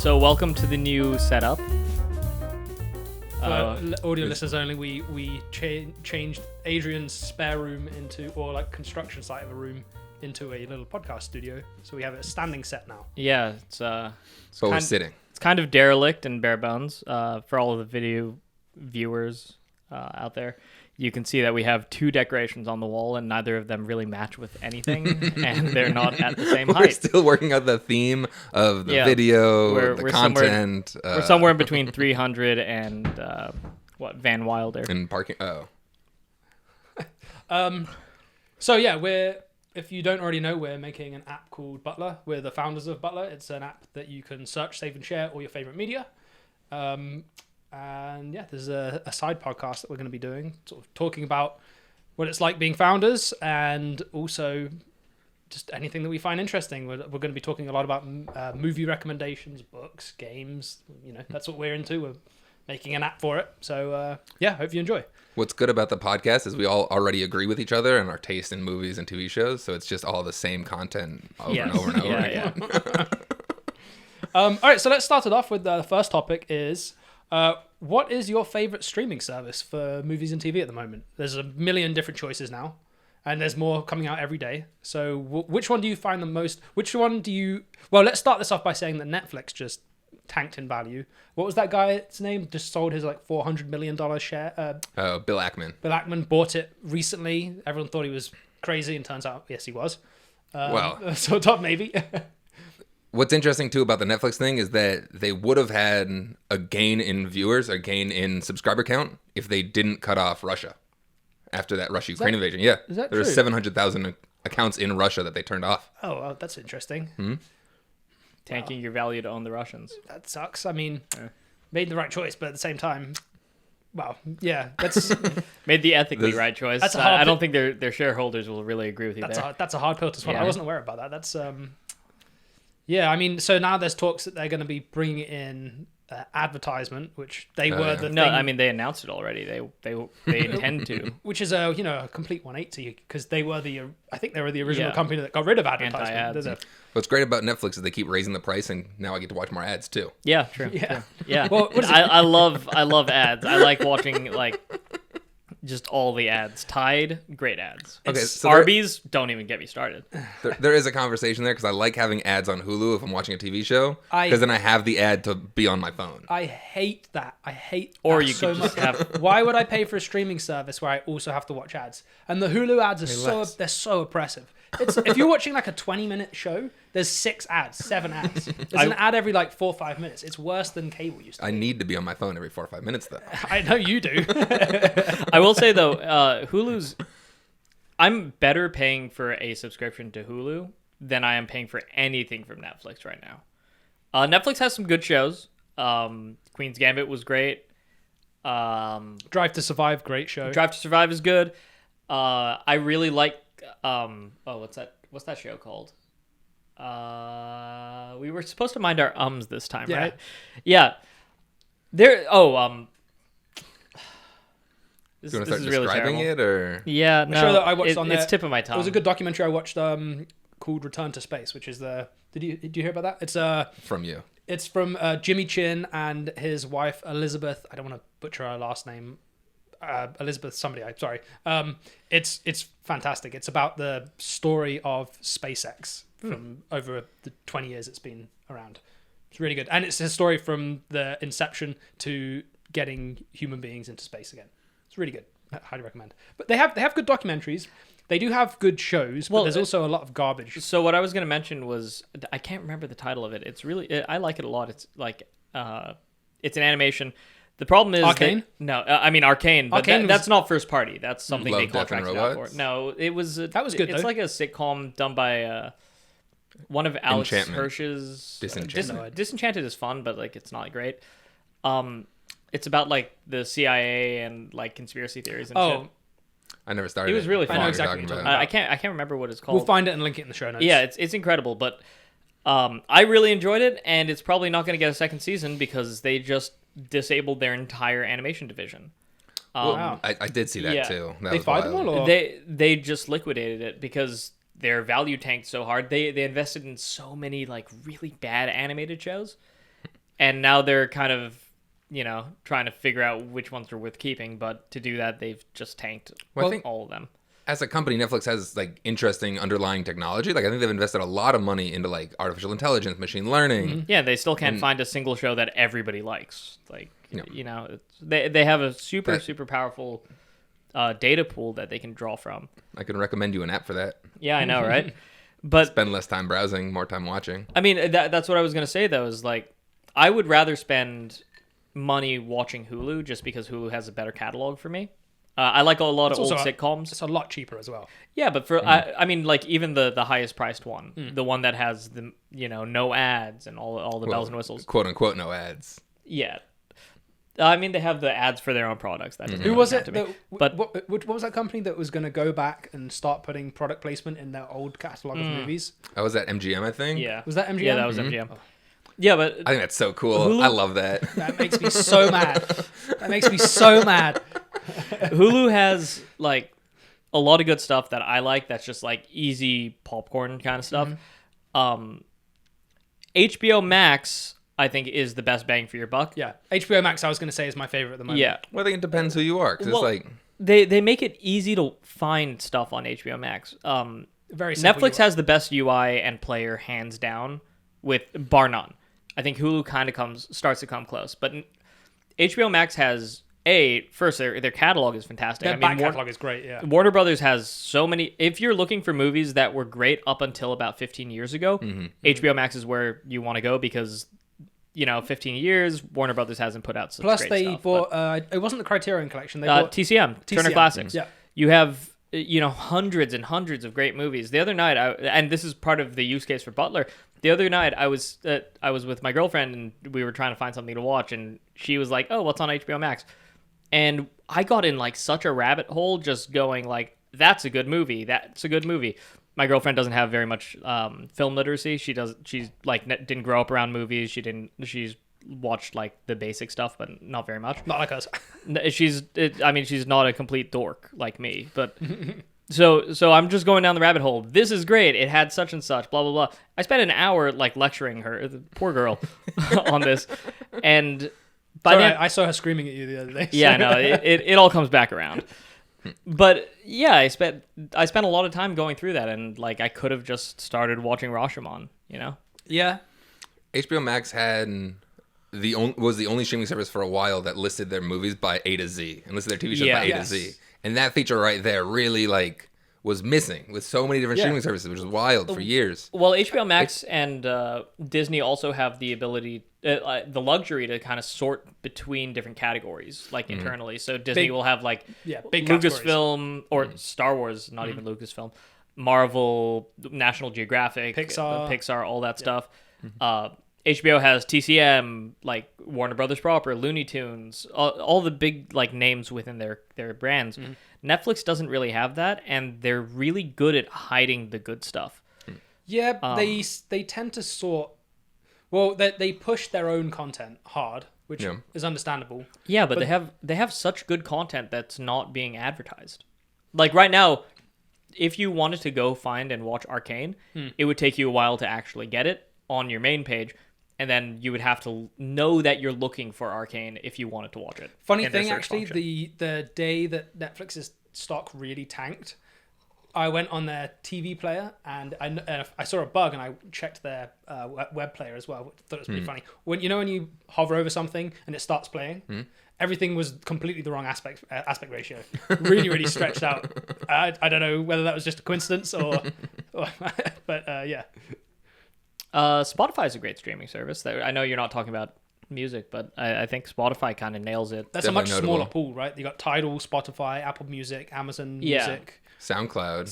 So welcome to the new setup. Audio listeners only, we changed Adrian's spare room into, or like construction site of a room, into a little podcast studio. So we have a standing set now. Yeah, it's we're sitting. It's kind of derelict and bare bones. For all of the video viewers out there, you can see that we have two decorations on the wall, and neither of them really match with anything, and they're not at the same height. We're still working out the theme of the video, the content. We're somewhere in between 300 and Van Wilder. And parking. Oh. So yeah, if you don't already know, we're making an app called Butler. We're the founders of Butler. It's an app that you can search, save, and share all your favorite media. And yeah, there's a side podcast that we're going to be doing, sort of talking about what it's like being founders, and also just anything that we find interesting. We're going to be talking a lot about movie recommendations, books, games. You know, that's what we're into. We're making an app for it. So yeah, hope you enjoy. What's good about the podcast is we all already agree with each other and our taste in movies and TV shows, so it's just all the same content over and over and over again. Yeah. All right, so let's start it off with the first topic is... what is your favorite streaming service for movies and TV at the moment? There's a million different choices now, and there's more coming out every day. So which one do you find the most... Well, let's start this off by saying that Netflix just tanked in value. What was that guy's name? Just sold his like $400 million share. Bill Ackman. Bill Ackman bought it recently. Everyone thought he was crazy, and turns out, yes, he was. Sort of, maybe. What's interesting, too, about the Netflix thing is that they would have had a gain in viewers, a gain in subscriber count, if they didn't cut off Russia after that Russia-Ukraine invasion. Yeah, is that there were true? 700,000 accounts in Russia that they turned off. Oh, well, that's interesting. Hmm? Tanking your value to own the Russians. That sucks. I mean, made the right choice, but at the same time, well, yeah, that's... Made the ethically right choice. That's a hard I don't think their shareholders will really agree with you there. That's a hard pill to swallow. Yeah. I wasn't aware about that. That's yeah. I mean, so now there's talks that they're going to be bringing in advertisement, which they were the No, thing, I mean they announced it already. They intend to. which is a complete 180 because they were I think they were the original company that got rid of advertisement. Anti-ads. What's great about Netflix is they keep raising the price, and now I get to watch more ads, too. Yeah, true. Yeah. True. Yeah. Well, what is it? I love ads. I like watching like just all the ads. Tide, great ads. Okay, It's so there- Arby's, don't even get me started. There is a conversation there because I like having ads on Hulu if I'm watching a TV show, I- because then I have the ad to be on my phone. I hate that. I hate Or that you so could just much. have- Why would I pay for a streaming service where I also have to watch ads? And the Hulu ads are they're so oppressive. It's if you're watching like a 20-minute show, there's 7 ads. There's an ad every like 4 or 5 minutes. It's worse than cable used to I be. need to be on my phone every 4 or 5 minutes, though. I know you do. I will say though, Hulu's. I'm better paying for a subscription to Hulu than I am paying for anything from Netflix right now. Netflix has some good shows. Queen's Gambit was great. Drive to Survive, great show. Drive to Survive is good. I really like. What's that show called? We were supposed to mind our ums this time, Yeah. right? Yeah. There. This Do you want is to start really describing terrible. it, or Yeah, no. show that I watched on It's there- tip of my tongue. It was a good documentary I watched called Return to Space, which is did you hear about that? from you? It's from Jimmy Chin and his wife Elizabeth. I don't want to butcher her last name. Elizabeth somebody. I'm sorry. It's fantastic. It's about the story of SpaceX from over the 20 years it's been around. It's really good, and it's a story from the inception to getting human beings into space again. It's really good. I highly recommend. But they have good documentaries. They do have good shows, but there's also a lot of garbage. So what I was going to mention was I can't remember the title of it. It's really I like it a lot. It's like it's an animation. The problem is Arcane? I mean Arcane, but Arcane that's not first party. That's something Love, they Death, and contracted out for. Robots? No, it was That was good, It's though. like a sitcom done by one of Alex Enchantment. Disenchantment. Disenchanted. Disenchanted is fun, but like it's not great. It's about like the CIA and like conspiracy theories and shit. I never started. It was really fun. I know What exactly you're what you're talking talking about. I can't remember what it's called. We'll find it and link it in the show notes. Yeah, it's incredible, but I really enjoyed it, and it's probably not going to get a second season because they just disabled their entire animation division. Wow. I did see that Yeah. too. That They was fired them wild. all, or They just liquidated it because their value tanked so hard. They invested in so many like really bad animated shows, and now they're kind of, trying to figure out which ones are worth keeping. But to do that, they've just tanked Well, I think all of them. as a company, Netflix has like interesting underlying technology. Like I think they've invested a lot of money into like artificial intelligence, machine learning. Yeah, they still can't find a single show that everybody likes. Like, they have a super powerful data pool that they can draw from. I can recommend you an app for that. Yeah, I know, right? But Spend less time browsing, more time watching. I mean, that's what I was going to say, though, is like, I would rather spend money watching Hulu just because Hulu has a better catalog for me. I like a lot of old sitcoms. It's a lot cheaper as well. Yeah, but for I mean, like even the highest priced one, the one that has the no ads and all the bells and whistles, quote unquote, no ads. Yeah, I mean they have the ads for their own products. That Who was it? But what was that company that was going to go back and start putting product placement in their old catalog of movies? Oh, was that MGM? I think. Yeah, was that MGM? Yeah, that was MGM. Oh. Yeah, but I think that's so cool. I love that. That makes me so mad. That makes me so mad. Hulu has like a lot of good stuff that I like. That's just like easy popcorn kind of stuff. HBO Max, I think, is the best bang for your buck. Yeah, HBO Max, I was going to say, is my favorite at the moment. Yeah, Well, I think it depends who you are. 'Cause it's like they make it easy to find stuff on HBO Max. Very simple Netflix UI. has the best UI and player hands down, with bar none. I think Hulu kind of starts to come close, but HBO Max has first their catalog is fantastic. Their back catalog is great. Yeah, Warner Brothers has so many. If you're looking for movies that were great up until about 15 years ago, HBO Max is where you want to go because 15 years Warner Brothers hasn't put out such Plus great they stuff. bought it wasn't the Criterion Collection. They bought TCM, Turner Classics. Yeah. You have hundreds and hundreds of great movies. The other night, and this is part of the use case for Butler. The other night, I was with my girlfriend and we were trying to find something to watch, and she was like, "Oh, what's on HBO Max?" And I got in like such a rabbit hole, just going like, "That's a good movie. That's a good movie." My girlfriend doesn't have very much film literacy. She's like didn't grow up around movies. She's watched like the basic stuff, but not very much. Not like us. She's not a complete dork like me, but so I'm just going down the rabbit hole. This is great. It had such and such, blah blah blah. I spent an hour like lecturing her, the poor girl, on this, and by then I saw her screaming at you the other day. So. yeah, no, it all comes back around. But yeah, I spent a lot of time going through that, and like I could have just started watching Rashomon, Yeah. HBO Max had was the only streaming service for a while that listed their movies by A to Z and listed their TV shows by A to Z. And that feature right there really like was missing with so many different streaming services, which was wild for years. Well, HBO Max and Disney also have the ability, the luxury to kind of sort between different categories, like internally. So Disney will have like big Lucasfilm or Star Wars, not even Lucasfilm, Marvel, National Geographic, Pixar, all that stuff. HBO has TCM, like Warner Brothers proper, Looney Tunes, all the big like names within their brands. Netflix doesn't really have that, and they're really good at hiding the good stuff. Yeah, they tend to sort. Well, they push their own content hard, which is understandable. Yeah, but they have such good content that's not being advertised. Like right now, if you wanted to go find and watch Arcane, it would take you a while to actually get it on your main page. And then you would have to know that you're looking for Arcane if you wanted to watch it. Funny thing, actually, the day that Netflix's stock really tanked, I went on their TV player and I saw a bug and I checked their web player as well. Thought it was pretty funny. When you hover over something and it starts playing, everything was completely the wrong aspect ratio. Really, really stretched out. I don't know whether that was just a coincidence but yeah. Spotify is a great streaming service. I know you're not talking about music, but I think Spotify kind of nails it. That's Definitely a much smaller pool, right? You got Tidal, Spotify, Apple Music, Amazon Music, SoundCloud,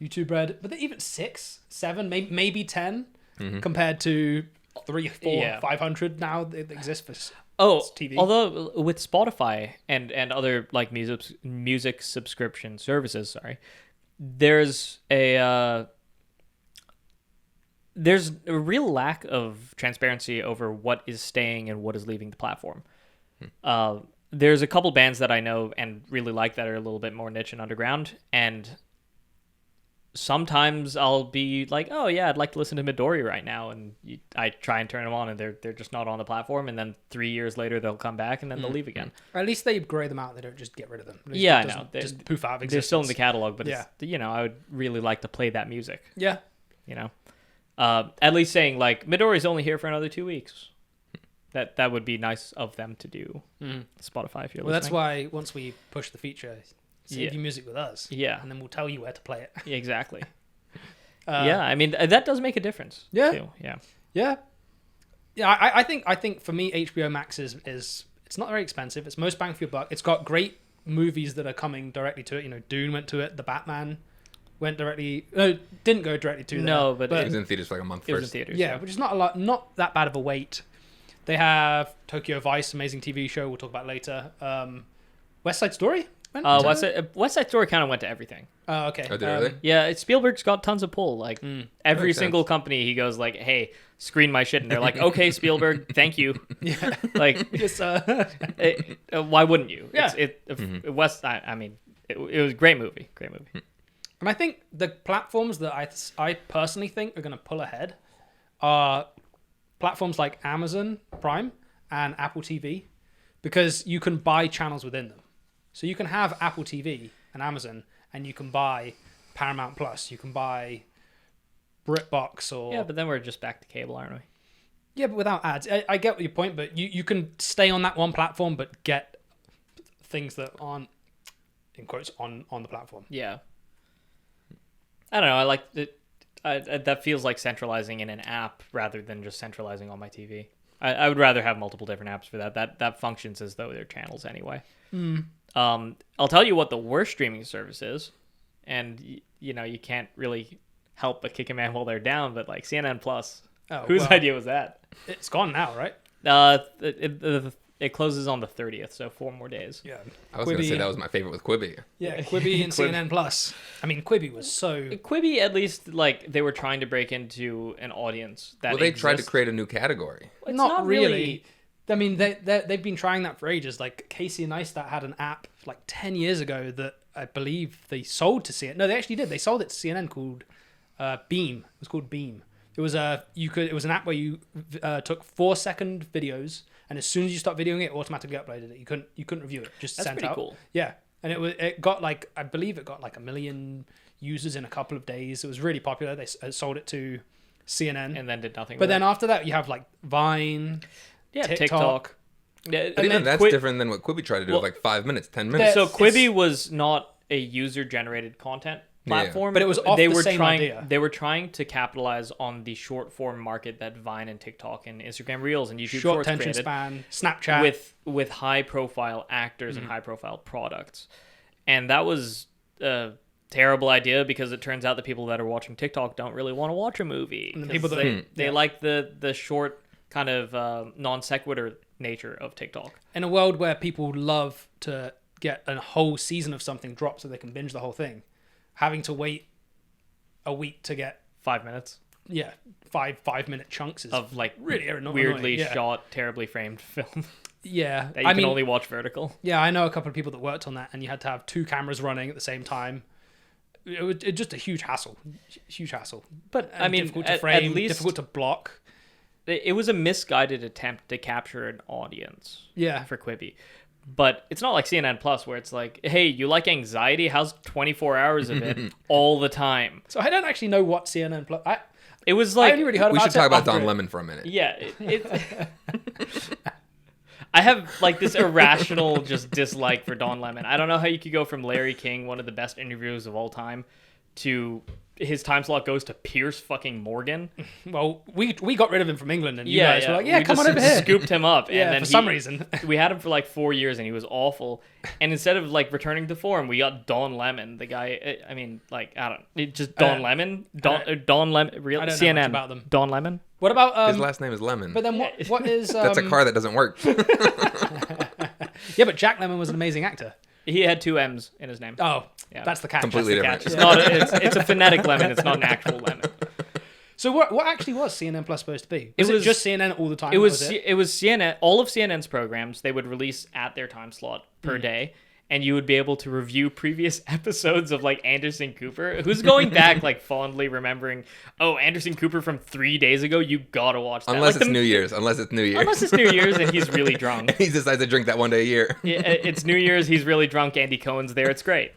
YouTube Red. But they're even 6, 7, maybe 10 compared to 3, 4, 500 now that exist for TV. Although with Spotify and other like music subscription services, there's a real lack of transparency over what is staying and what is leaving the platform. There's a couple bands that I know and really like that are a little bit more niche and underground, and sometimes I'll be like, oh yeah, I'd like to listen to Midori right now, and I try and turn them on, and they're just not on the platform, and then 3 years later they'll come back, and then they'll leave again. Or at least they grey them out. They don't just get rid of them. Yeah, I know. Just poof out of existence. They're still in the catalog, but Yeah. it's, I would really like to play that music. Yeah. At least saying like Midori's only here for another 2 weeks. That would be nice of them to do. Spotify, if you're listening. Well, that's why once we push the feature, save Yeah. your music with us. Yeah. And then we'll tell you where to play it. Yeah, exactly. I mean that does make a difference. Yeah. Too. Yeah. Yeah. Yeah, I think for me HBO Max is it's not very expensive. It's most bang for your buck. It's got great movies that are coming directly to it. Dune went to it. The Batman went directly. No, didn't go directly to. No, there, but It was in theaters for like a month it was in first. theaters. yeah, which is not a lot, not that bad of a wait. They have Tokyo Vice, amazing TV show. We'll talk about later. West Side Story. Went to West Side Story kind of went to everything. Oh, okay. Oh, did it really? Yeah, Spielberg's got tons of pull. Like every Makes single sense. company, he goes like, "Hey, screen my shit," and they're like, "Okay, Spielberg, thank you." Yeah. Like, Yes, why wouldn't you? Yeah. It was a great movie. Great movie. And I think the platforms that I personally think are going to pull ahead are platforms like Amazon Prime and Apple TV, because you can buy channels within them. So you can have Apple TV and Amazon, and you can buy Paramount Plus, you can buy BritBox, or Yeah, but then we're just back to cable, aren't we? yeah, but without ads. I get your point, but you can stay on that one platform, but get things that aren't, in quotes, on the platform. Yeah. I don't know. I like it. That feels like centralizing in an app rather than just centralizing on my TV. I would rather have multiple different apps for that. That functions as though they're channels anyway. I'll tell you what the worst streaming service is, and you can't really help but kick a man while they're down. But like CNN Plus, whose idea was that? It's gone now, right? It closes on the 30th, so 4 more days. Yeah. I was going to Quibi- say that was my favorite with Quibi. Yeah, Quibi and CNN Plus. I mean, Quibi was so... Quibi, at least, like, they were trying to break into an audience that Well, they tried to exists. create a new category. It's not really. I mean, they've been trying that for ages. Like, Casey Neistat had an app like 10 years ago that I believe they sold to CNN. No, they actually did. They sold it to CNN called Beam. It was called Beam. It was an app where you took 4-second videos, and as soon as you start videoing it, automatically uploaded it. You couldn't review it. Just That's sent pretty out. cool. Yeah, and it got like, I believe it got like 1 million users in a couple of days. It was really popular. They sold it to CNN, And then did nothing but with then it. after that, you have like Vine, Yeah, TikTok. Yeah, But even that's different than what Quibi tried to do Well, with like 5 minutes, 10 minutes. So It's- Quibi was not a user-generated content platform, But it was off they the were same trying. idea. They were trying to capitalize on the short-form market that Vine and TikTok and Instagram Reels and YouTube short Shorts attention created span, Snapchat. with high-profile actors and high-profile products, and that was a terrible idea because it turns out the people that are watching TikTok don't really want to watch a movie. And the 'cause people that- they like the short kind of non sequitur nature of TikTok. in a world where people love to get a whole season of something dropped so they can binge the whole thing, having to wait a week to get 5 minutes 5-minute chunks is of like really annoying. weirdly Yeah. shot, terribly framed film Yeah, that you can only watch vertical. Yeah, I know a couple of people that worked on that, and you had to have 2 cameras running at the same time. It was just a huge hassle. But And I mean, difficult to at frame, least difficult to block. it was a misguided attempt to capture an audience. Yeah. For Quibi. But it's not like CNN Plus where it's like, hey, you like anxiety? How's 24 hours of it all the time? So I don't actually know what CNN Plus. It was I like, only really heard we about should talk it about after Don it. Lemon for a minute. yeah, I have like this irrational just dislike for Don Lemon. I don't know how you could go from Larry King, one of the best interviewers of all time, to his time slot goes to Pierce fucking Morgan. Well, we got rid of him from England, and you guys were like, yeah, We come on just over here. Scooped him up. Yeah, and then for some reason. we had him for like 4 years, and he was awful. And instead of like returning to form, we got Don Lemon, the guy. I mean, like just Don Lemon, Don Lemon, real I don't know CNN much about them. Don Lemon. What about His last name is Lemon. But then what is That's a car that doesn't work. Yeah, but Jack Lemmon was an amazing actor. He had 2 M's in his name. Oh, Yeah. that's the catch. Completely That's the different. catch. It's not. It's a phonetic lemon. It's not an actual lemon. So what actually was CNN Plus supposed to be? Was it was- just CNN all the time? It was it? CNN. All of CNN's programs they would release at their time slot per day, and you would be able to review previous episodes of like Anderson Cooper. Who's going back like fondly remembering, oh, Anderson Cooper from 3 days ago, you gotta watch that. Unless like it's New Year's. Unless it's New Year's and he's really drunk. He decides to drink that one day a year. It's New Year's, he's really drunk, Andy Cohen's there, it's great.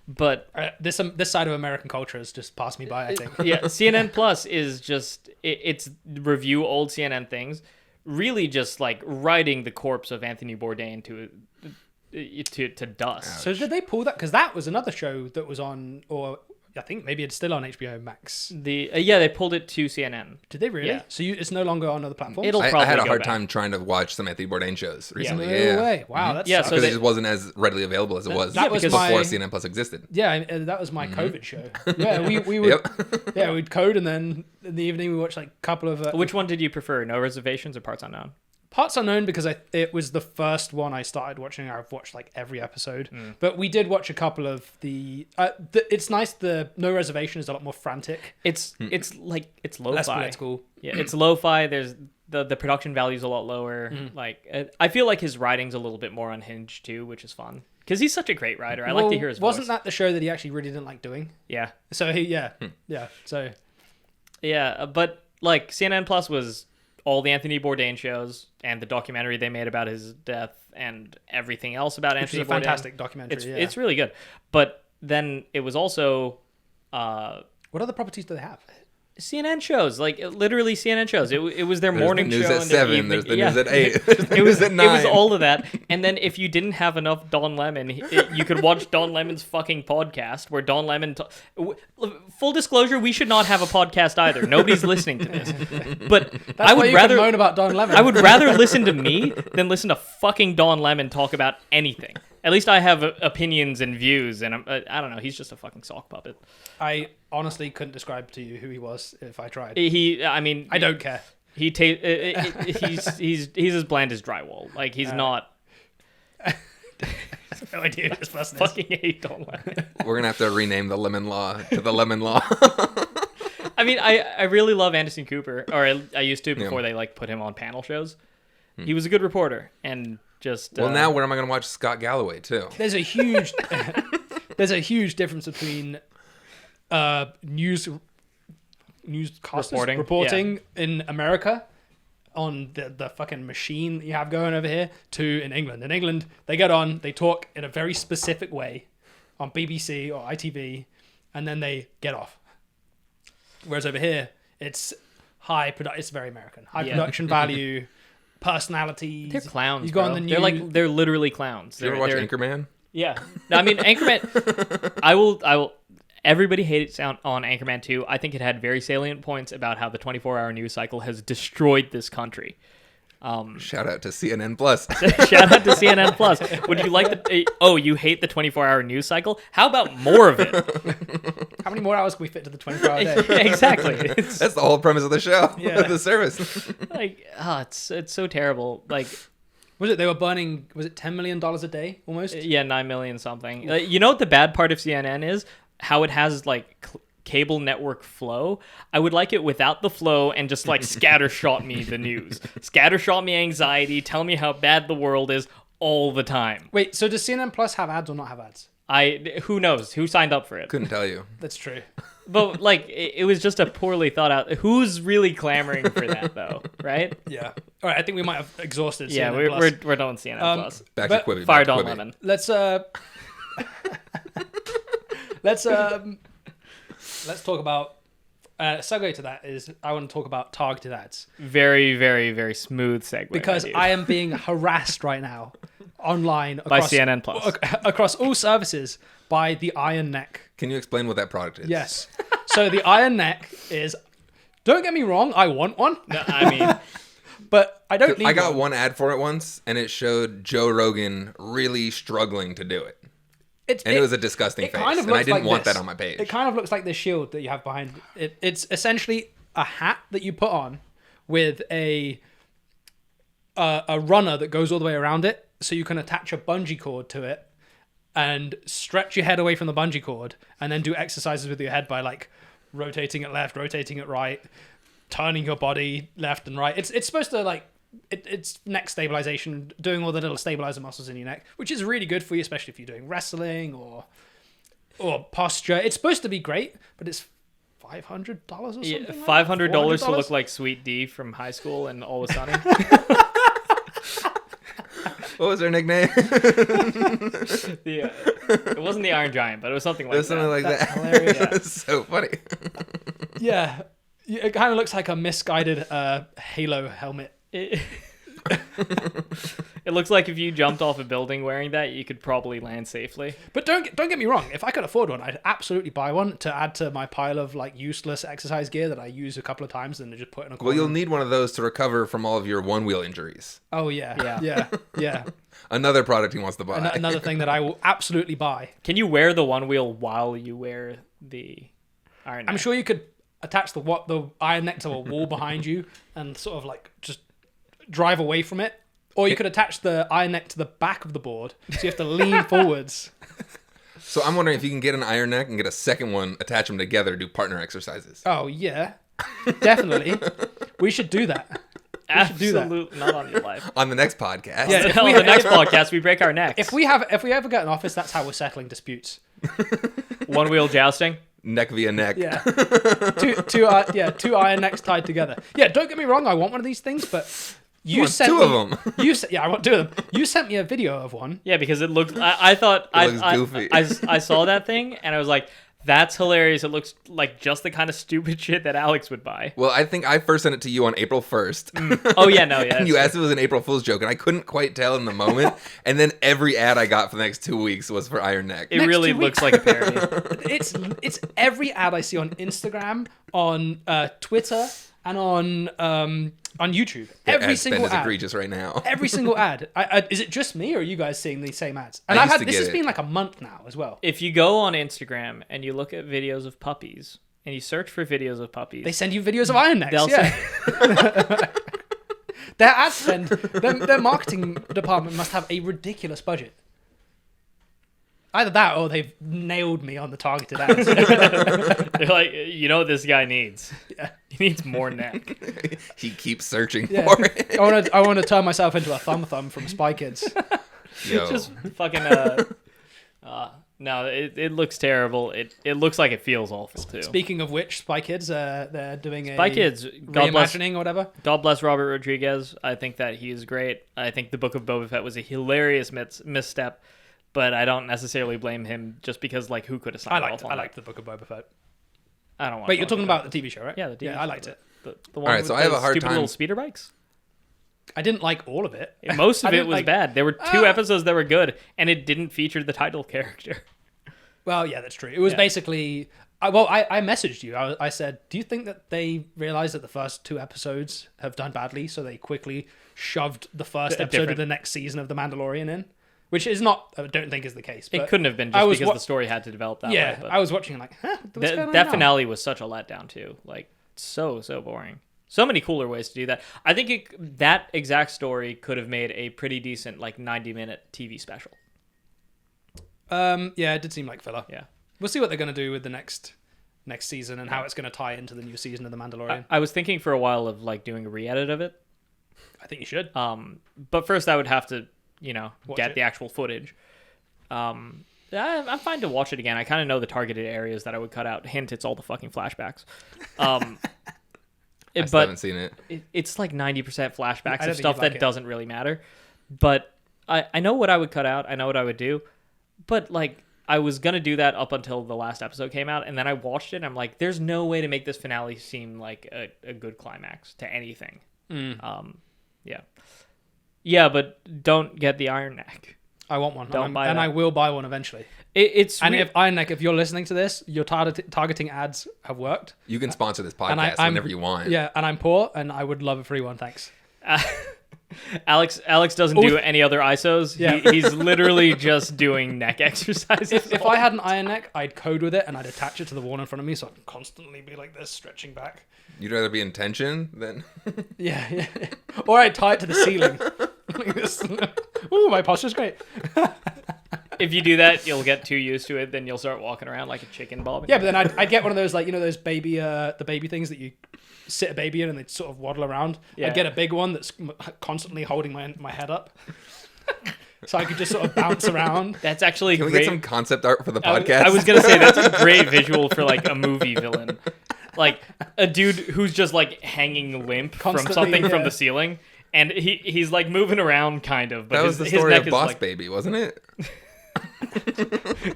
But this side of American culture has just passed me by, I think. yeah, CNN Plus is just, it's review old CNN things, really just like riding the corpse of Anthony Bourdain to dust. So did they pull that? Because that was another show that was on, or I think maybe it's still on HBO Max. They pulled it to CNN. Did they really? Yeah. So it's no longer on other platforms? I had a hard time trying to watch some Anthony Bourdain shows recently. No way. Wow, that's so because it just wasn't as readily available as it was was before my- CNN Plus existed. Yeah, that was my COVID show. Yeah, we would we'd code, and then in the evening we watched like a couple of. Which one did you prefer? No Reservations or Parts Unknown? Parts Unknown, because it was the first one I started watching. I've watched like every episode, but we did watch a couple of it's nice. The No Reservation is a lot more frantic. It's lo-fi. Less political. Yeah, it's lo-fi. There's the production value is a lot lower. Like I feel like his writing's a little bit more unhinged too, which is fun because he's such a great writer. I like to hear his voice. Wasn't that the show that he actually really didn't like doing? Yeah. So So yeah, but like CNN Plus was all the Anthony Bourdain shows and the documentary they made about his death and everything else about Anthony Bourdain. It's a fantastic documentary. It's really good. But then it was also what other properties do they have? CNN shows, like literally CNN shows. It was their morning news show at in 7. the evening. There's the news at 8. It was at 9. It was all of that. And then if you didn't have enough Don Lemon, you could watch Don Lemon's fucking podcast where Don Lemon. Full disclosure, we should not have a podcast either. Nobody's listening to this. But I would rather moan about Don Lemon. I would rather listen to me than listen to fucking Don Lemon talk about anything. At least I have opinions and views, and I don't know. He's just a fucking sock puppet. I honestly couldn't describe to you who he was if I tried. I don't care. He's as bland as drywall. Like he's not. No idea who this person Fucking hate Don Lemon. We're gonna have to rename the Lemon Law to the Lemon Law. I mean, I really love Anderson Cooper, or I used to before they like put him on panel shows. He was a good reporter, and just well, now where am I gonna watch Scott Galloway too? There's a huge difference between newscasters reporting in America on the fucking machine that you have going over here to in England. In England, they get on, they talk in a very specific way on BBC or ITV, and then they get off. Whereas over here, it's it's very American. High production value, personalities. They're clowns. You go on the news. They're literally clowns. Did you ever watch Anchorman? Yeah. I mean, Anchorman, I will. Everybody hates on Anchorman 2. I think it had very salient points about how the 24-hour news cycle has destroyed this country. Shout out to CNN Plus. Shout out to CNN Plus. Would you like you hate the 24-hour news cycle? How about more of it? How many more hours can we fit to the 24-hour day? Yeah, exactly. That's the whole premise of the show. Yeah. The service. Like, it's so terrible. Like, They were burning, was it $10 million a day almost? Yeah, 9 million something. You know what the bad part of CNN is? How it has like cable network flow. I would like it without the flow and just like scattershot me the news. Scattershot me anxiety, tell me how bad the world is all the time. Wait, so does CNN Plus have ads or not have ads? Who knows? Who signed up for it? Couldn't tell you. That's true. But like it was just a poorly thought out. Who's really clamoring for that though, right? Yeah. All right, I think we might have exhausted CNN Yeah, Plus. we're done with CNN Plus. Back to Quibi. Fire back to Don Quibi. Lemon. Let's talk about segue to that is I want to talk about targeted ads Very, very, very smooth segue. because I am being harassed right now online by across, CNN Plus. across all services by the Iron Neck. Can you explain what that product is? Yes. So the Iron Neck is, don't get me wrong, I want one. No, I mean, But I don't need I got one ad for it once, and it showed Joe Rogan really struggling to do it. It was a disgusting face, kind of and I looks didn't like want this. that on my page. It kind of looks like the shield that you have behind it. It's essentially a hat that you put on with a runner that goes all the way around it, so you can attach a bungee cord to it and stretch your head away from the bungee cord, and then do exercises with your head by like rotating it left, rotating it right, turning your body left and right. It's supposed to like it's neck stabilization, doing all the little stabilizer muscles in your neck, which is really good for you, especially if you're doing wrestling or posture. It's supposed to be great, but it's $500 or something. Yeah, like $500 to look like Sweet D from high school and Always Sunny. What was her nickname? It wasn't the Iron Giant, but it was something like that. Something like That's that. hilarious. That's so funny. Yeah, it kind of looks like a misguided Halo helmet. It looks like if you jumped off a building wearing that, you could probably land safely. But don't get me wrong. If I could afford one, I'd absolutely buy one to add to my pile of like useless exercise gear that I use a couple of times and then just put in a corner. Well, you'll need one of those to recover from all of your one-wheel injuries. Oh yeah. Another product he wants to buy. Another thing that I will absolutely buy. Can you wear the one wheel while you wear the Iron I'm Neck? sure you could attach the iron neck to a wall behind you and sort of like just drive away from it. Or you could attach the iron neck to the back of the board, so you have to lean forwards. So I'm wondering if you can get an iron neck and get a second one, attach them together, do partner exercises. Oh yeah, definitely. We should do that. Absolutely not on your life. On the next podcast. Yeah. On the next podcast, we break our necks. If we ever get an office, that's how we're settling disputes. One wheel jousting. Neck via neck. Yeah. Two iron necks tied together. Yeah. Don't get me wrong. I want one of these things, but you sent two me, of them. I want two of them. You sent me a video of one. Yeah, because it looked. I thought It looks goofy. I saw that thing and I was like, "That's hilarious." It looks like just the kind of stupid shit that Alex would buy. Well, I think I first sent it to you on April 1st. Oh yeah, no, yeah. And you asked if it was an April Fool's joke, and I couldn't quite tell in the moment. And then every ad I got for the next 2 weeks was for Iron Neck. It Next really 2 looks weeks. like a parody. It's every ad I see on Instagram, on Twitter, and on YouTube. That Every ad spend single is ad. egregious right now. Every single ad. Is it just me, or are you guys seeing these same ads? And I I've used had to this get has it. been like a month now as well. If you go on Instagram and you look at videos of puppies and you search for videos of puppies, They send you videos of iron necks. they'll Yeah. say, Their ad spend, their marketing department must have a ridiculous budget. Either that, or they've nailed me on the targeted ads. they're like, you know what this guy needs? Yeah. He needs more neck. He keeps searching Yeah. for it. I want to turn myself into a thumb from Spy Kids. Yo. Just fucking no, it looks terrible. It looks like it feels awful too. Speaking of which, Spy Kids, they're doing a Spy Kids, God bless, reimagining or whatever. God bless Robert Rodriguez. I think that he is great. I think the Book of Boba Fett was a hilarious misstep, but I don't necessarily blame him just because like who could have signed off on I it? liked the Book of Boba Fett. I don't want. Wait, you're talking about the TV show, right? Yeah, the TV Yeah, show, I liked it. The one All right, with so I have the a hard stupid time- little speeder bikes. I didn't like all of it. Most I of it didn't was like- bad. There were two episodes that were good, and it didn't feature the title character. Well, yeah, that's true. It was Yeah. basically. I messaged you. I said, do you think that they realized that the first 2 episodes have done badly, so they quickly shoved the first A episode different- of the next season of The Mandalorian in? Which is not. I don't think is the case. It but couldn't have been I just was because wa- the story had to develop that Yeah, way. But I was watching like, what's going on that now? finale was such a letdown too. Like so boring. So many cooler ways to do that. I think that exact story could have made a pretty decent like 90-minute TV special. Yeah, it did seem like filler. Yeah. We'll see what they're going to do with the next season and how it's going to tie into the new season of The Mandalorian. I was thinking for a while of like doing a re-edit of it. I think you should. But first I would have to, Watch get it. the actual footage. I'm fine to watch it again. I kind of know the targeted areas that I would cut out. Hint, it's all the fucking flashbacks. I still haven't seen it. It's like 90% flashbacks I don't of think stuff you'd like that it. doesn't really matter. But I know what I would cut out. I know what I would do. But like I was going to do that up until the last episode came out. And then I watched it and I'm like, there's no way to make this finale seem like a good climax to anything. Yeah. Yeah, but don't get the Iron Neck. I want one. Don't buy and that. I will buy one eventually. It's And weird. if Iron Neck, if you're listening to this, your targeting ads have worked. You can sponsor this And podcast I'm- whenever you want. Yeah, and I'm poor, and I would love a free one. Thanks. Alex doesn't do any other ISOs. Yeah. He's literally just doing neck exercises. If I had an Iron Neck, I'd code with it and I'd attach it to the wall in front of me, so I'd constantly be like this, stretching back. You'd rather be in tension than... Yeah. Or I'd tie it to the ceiling. Like this. Ooh, my posture's great. If you do that, you'll get too used to it. Then you'll start walking around like a chicken, Bob. Yeah, but then I'd get one of those, like, those baby, the baby things that you sit a baby in and they sort of waddle around. Yeah. I'd get a big one that's constantly holding my head up. So I could just sort of bounce around. That's actually Can we great. get some concept art for the podcast? I was gonna say that's a great visual for like a movie villain, like a dude who's just like hanging limp Constantly, from something from yeah. the ceiling, and he's like moving around kind of. But that was the his story neck of is Boss like, Baby, wasn't it?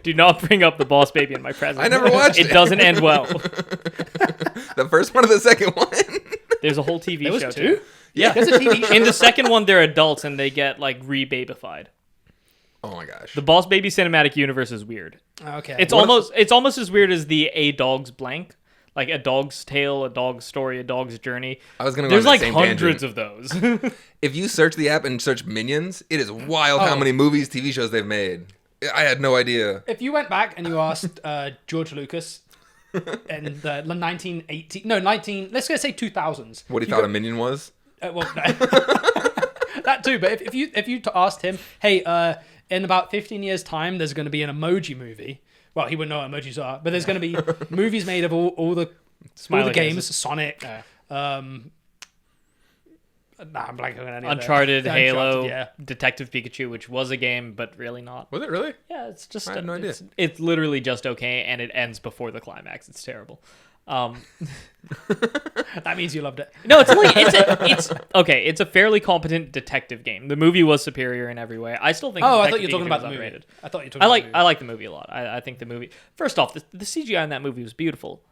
do not bring up the Boss Baby in my presence. I never watched it. It doesn't end well. The first one or the second one? There's a whole TV There was show two? too. Yeah, There's a TV show. in the second one they're adults and they get like re-babified. Oh my gosh. The Boss Baby cinematic universe is weird. Okay. It's almost as weird as the A Dog's Blank, like A Dog's Tale, A Dog's Story, A Dog's Journey. I was gonna go There's on that like same hundreds tangent. of those. If you search the app and search Minions, it is wild how many movies, TV shows they've made. I had no idea. If you went back and you asked George Lucas in the 1980, no, 19, let's go say 2000s. What he thought a Minion was? Well, no. That too. But if you asked him, hey, in about 15 years' time, there's going to be an emoji movie. Well, he wouldn't know what emojis are, but there's going to be movies made of all the Smiley games, faces. Sonic. I'm blanking on any of Uncharted, the Halo, yeah. Detective Pikachu, which was a game, but really not. Was it really? Yeah, it's just I had no idea. It's literally just okay, and it ends before the climax. It's terrible. That means you loved it. No, it's okay. It's a fairly competent detective game. The movie was superior in every way. I still think. Oh, I Detective thought you were talking Pikachu about was the movie. underrated. I thought you were talking I about like the movie. I like the movie a lot. I think the movie. First off, the CGI in that movie was beautiful.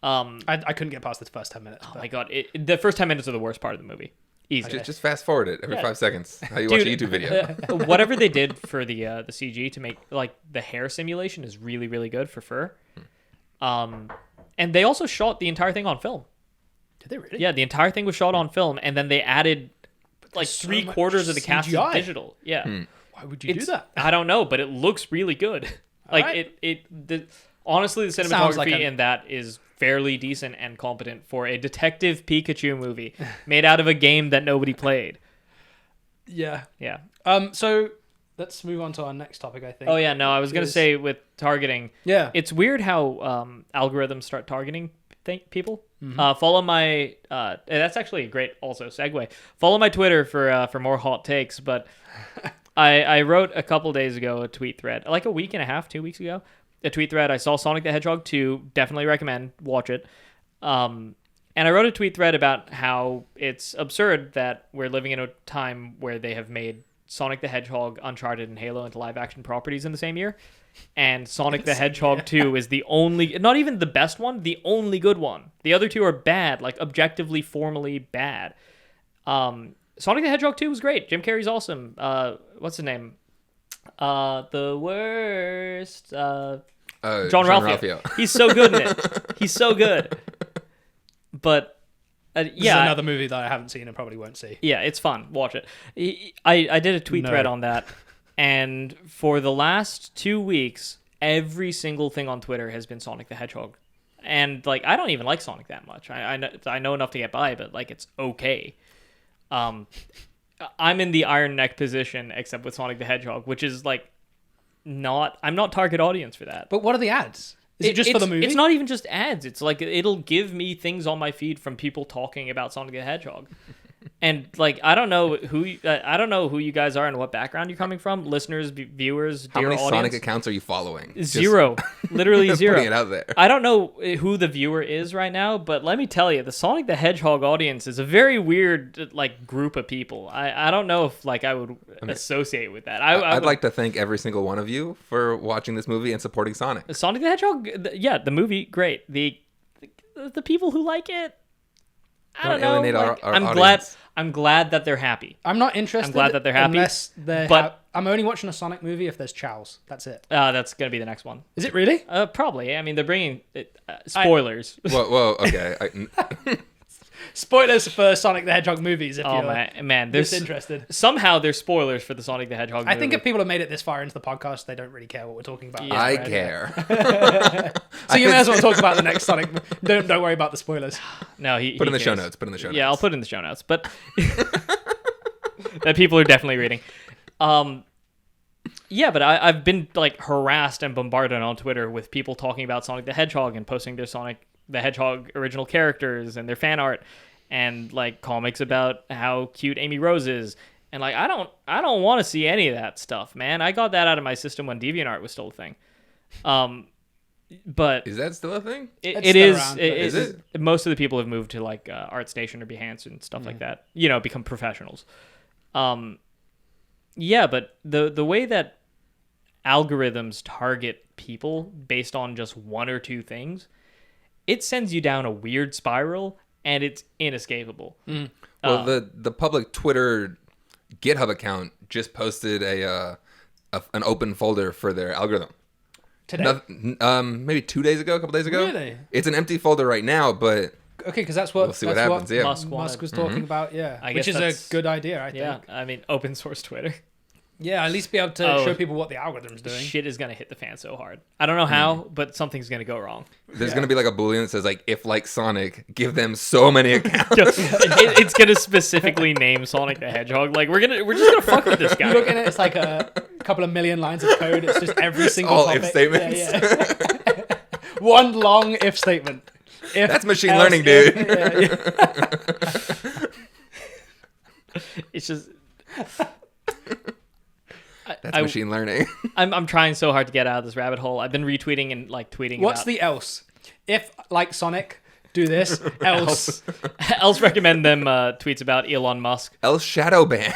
I couldn't get past the first 10 minutes. Oh my god, the first 10 minutes are the worst part of the movie. Easy. Just fast forward it every 5 seconds. How you watch a YouTube video. Whatever they did for the CG to make like the hair simulation is really really good for fur. And they also shot the entire thing on film. Did they really? Yeah, the entire thing was shot on film, and then they added like so 3/4 of the cast CGI. is digital. Yeah. Why would you do that? I don't know, but it looks really good. Like right. honestly, the Sounds like cinematography a- in that is fairly decent and competent for a Detective Pikachu movie made out of a game that nobody played. Yeah. Yeah. So let's move on to our next topic, I think. Oh yeah, no, I was gonna Is- say with targeting, Yeah. it's weird how algorithms start targeting people. Follow my. That's actually a great also segue. Follow my Twitter for more hot takes. But I wrote a couple days ago a tweet thread, like a week and a half, 2 weeks ago, a tweet thread. I saw Sonic the Hedgehog 2. Definitely recommend watch it. And I wrote a tweet thread about how it's absurd that we're living in a time where they have made Sonic the Hedgehog, Uncharted, and Halo into live-action properties in the same year. And Sonic the Hedgehog 2 is the only, not even the best one, the only good one. The other two are bad, like objectively, formally bad. Sonic the Hedgehog 2 was great. Jim Carrey's awesome. What's his name? The worst. John Ralphio. He's so good in it. He's so good. But This is yeah, another movie that I haven't seen and probably won't see. yeah, it's fun. Watch it. I did a tweet No. thread on that, and for the last 2 weeks, every single thing on Twitter has been Sonic the Hedgehog, and like I don't even like Sonic that much. I know enough to get by, but like it's okay. I'm in the Iron Neck position, except with Sonic the Hedgehog, which is like I'm not target audience for that. But what are the ads? Is it just for the movie? It's not even just ads. It's like it'll give me things on my feed from people talking about Sonic the Hedgehog. And like I don't know who you guys are and what background you're coming from, listeners, viewers, How dear many audience. Sonic accounts are you following? Zero, literally Just zero. putting it out there. I don't know who the viewer is right now, but let me tell you, the Sonic the Hedgehog audience is a very weird like group of people. I don't know if like I would associate with that. I'd like to thank every single one of you for watching this movie and supporting Sonic. Sonic the Hedgehog. Yeah, the movie, great. The people who like it, I don't know. alienate our like, audience. I'm glad that they're happy. I'm not interested. I'm glad that they're happy, Unless they're but- I'm only watching a Sonic movie if there's chows. That's it. That's gonna be the next one. Is it really? Probably. I mean, they're bringing spoilers. Whoa, okay. Spoilers for Sonic the Hedgehog movies if Oh you're man, there's disinterested. somehow there's spoilers for the Sonic the Hedgehog movie. I think if people have made it this far into the podcast, they don't really care what we're talking about. Yeah. I right, care. So you may as well talk about the next Sonic. Don't worry about the spoilers. No, he Put in the show cares. notes. Put in the show notes. Yeah, I'll put it in the show notes, but that people are definitely reading. Yeah, but I've been like harassed and bombarded on Twitter with people talking about Sonic the Hedgehog and posting their Sonic the Hedgehog original characters and their fan art and like comics about how cute Amy Rose is. And like I don't want to see any of that stuff, man. I got that out of my system when DeviantArt was still a thing. But Is that still a thing? it is. Around, Is it? Most of the people have moved to like ArtStation or Behance and stuff like that. Become professionals. Yeah, but the way that algorithms target people based on just one or two things, it sends you down a weird spiral, and it's inescapable. Well, the public Twitter GitHub account just posted an open folder for their algorithm. Today? Maybe 2 days ago, a couple days ago. Really? It's an empty folder right now, but Okay, because that's what we'll see what that's happens. Yeah. Musk was talking about. Yeah, I which guess is that's- a good idea. I think. Yeah, I mean, open source Twitter. Yeah, at least be able to show people what the algorithm's doing. Shit is gonna hit the fan so hard. I don't know how, but something's gonna go wrong. There's gonna be like a boolean that says like, if like Sonic, give them so many accounts. It's gonna specifically name Sonic the Hedgehog. Like we're just gonna fuck with this guy. You look at it, it's like a couple of million lines of code. It's just every single all topic. if statements. Yeah. One long if statement. If, That's machine else, learning, if, dude. It's just. That's machine learning. I'm trying so hard to get out of this rabbit hole. I've been retweeting and like tweeting. What's about, the else? If like Sonic, do this. Else. else recommend them tweets about Elon Musk. Else shadow ban.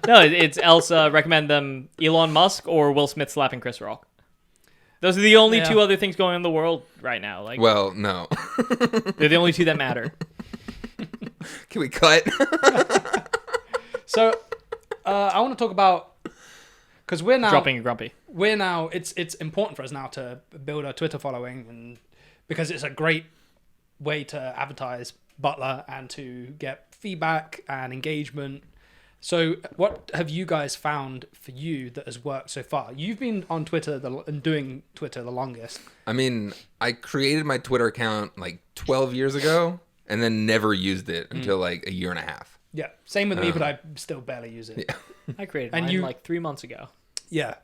No, it's else recommend them Elon Musk or Will Smith slapping Chris Rock. Those are the only two other things going on in the world right now. Like, Well, no. they're the only two that matter. Can we cut? So, I want to talk about because we're now Dropping a grumpy. We're now it's important for us now to build a Twitter following, and because it's a great way to advertise Butler and to get feedback and engagement. So, what have you guys found for you that has worked so far? You've been on Twitter and doing Twitter the longest. I mean, I created my Twitter account like 12 years ago and then never used it until like a year and a half. Yeah, same with me, but I still barely use it. Yeah. I created And mine you- like 3 months ago. Yeah.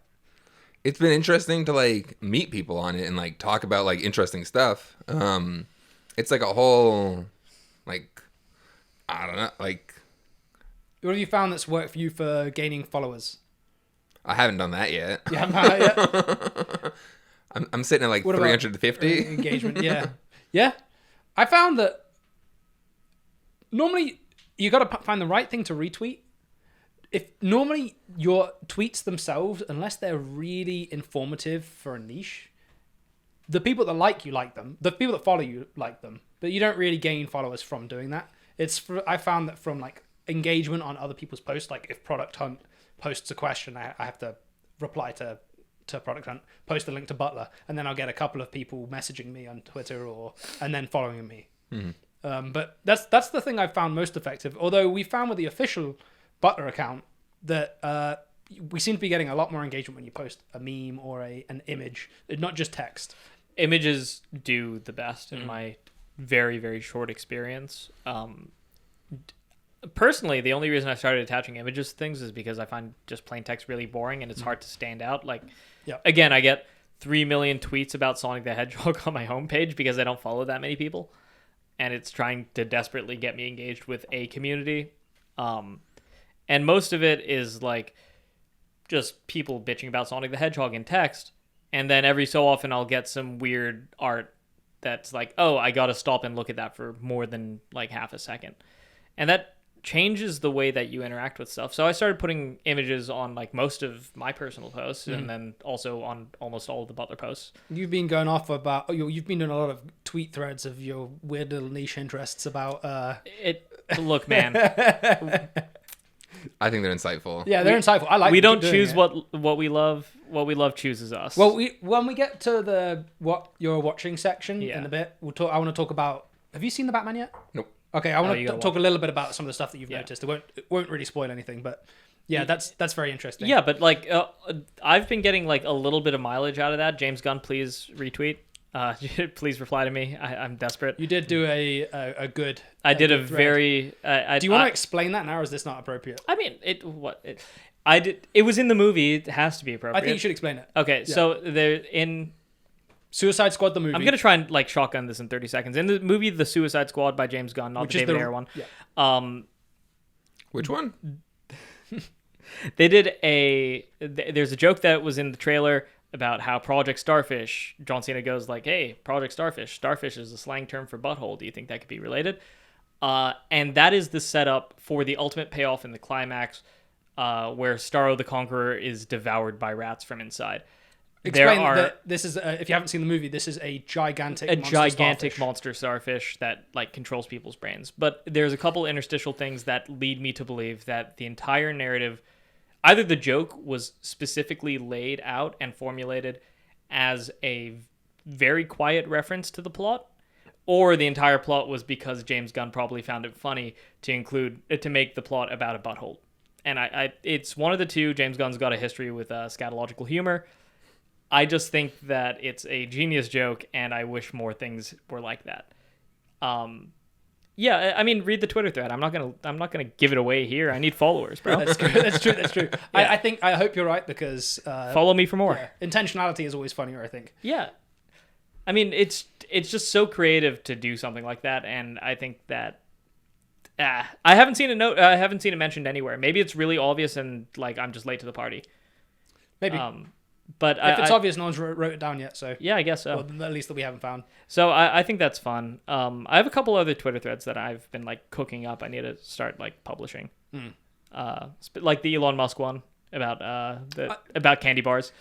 It's been interesting to like meet people on it and like talk about like interesting stuff. It's like a whole like, I don't know, like What have you found that's worked for you for gaining followers? I haven't done that yet. You haven't found it yet? I'm sitting at like What about 350. Engagement, yeah. Yeah. I found that normally you got to find the right thing to retweet. If normally your tweets themselves, unless they're really informative for a niche, the people that like you like them. The people that follow you like them, but you don't really gain followers from doing that. I found that from like engagement on other people's posts, like if Product Hunt posts a question, I have to reply to Product Hunt, post a link to Butler, and then I'll get a couple of people messaging me on Twitter and then following me. But that's the thing I've found most effective. Although we found with the official Butler account that we seem to be getting a lot more engagement when you post a meme or an image, not just text. Images do the best in my very, very short experience. Personally, the only reason I started attaching images to things is because I find just plain text really boring and it's hard to stand out. Like, again, I get 3 million tweets about Sonic the Hedgehog on my homepage because I don't follow that many people. And it's trying to desperately get me engaged with a community. And most of it is like just people bitching about Sonic the Hedgehog in text. And then every so often I'll get some weird art that's like, oh, I got to stop and look at that for more than like half a second. And that changes the way that you interact with stuff. So I started putting images on like most of my personal posts and then also on almost all of the Butler posts. You've been going off about you've been doing a lot of tweet threads of your weird little niche interests about Look, man, I think they're insightful. yeah, they're insightful. I like we them. don't Keep doing choose it. what we love. What we love chooses us. Well, when we get to the what you're watching section Yeah. in a bit, I want to talk about. Have you seen the Batman yet? Nope. Okay, I want you to gotta talk a little bit about some of the stuff that you've Yeah. noticed. It won't really spoil anything, but yeah, that's very interesting. Yeah, but like I've been getting like a little bit of mileage out of that. James Gunn, please retweet. Please reply to me. I'm desperate. You did do a good. I did a good thread. very. Do you want to explain that now, or is this not appropriate? I mean, I did. It was in the movie. It has to be appropriate. I think you should explain it. Okay, so they're in Suicide Squad, the movie. I'm gonna try and like shotgun this in 30 seconds. In the movie The Suicide Squad by James Gunn, not the David Ayer one. Yeah. Which one? They did there's a joke that was in the trailer about how Project Starfish, John Cena goes like, "Hey, Project Starfish. Starfish is a slang term for butthole. Do you think that could be related?" And that is the setup for the ultimate payoff in the climax, where Starro the Conqueror is devoured by rats from inside. Explain that this is, if you haven't seen the movie, this is a gigantic monster starfish that like controls people's brains. But there's a couple interstitial things that lead me to believe that the entire narrative, either the joke was specifically laid out and formulated as a very quiet reference to the plot, or the entire plot was because James Gunn probably found it funny to make the plot about a butthole. And it's one of the two. James Gunn's got a history with scatological humor. I just think that it's a genius joke, and I wish more things were like that. Yeah, I mean, read the Twitter thread. I'm not gonna give it away here. I need followers, bro. That's true. Yeah. I hope you're right, because follow me for more. Yeah. Intentionality is always funnier, I think. Yeah, I mean, it's just so creative to do something like that, and I think that I haven't seen it mentioned anywhere. Maybe it's really obvious, and like I'm just late to the party. Maybe. But if it's obvious, no one's wrote it down yet, so... Yeah, I guess so. Well, at least that we haven't found. So I think that's fun. I have a couple other Twitter threads that I've been, like, cooking up. I need to start, like, publishing. Like the Elon Musk one about candy bars.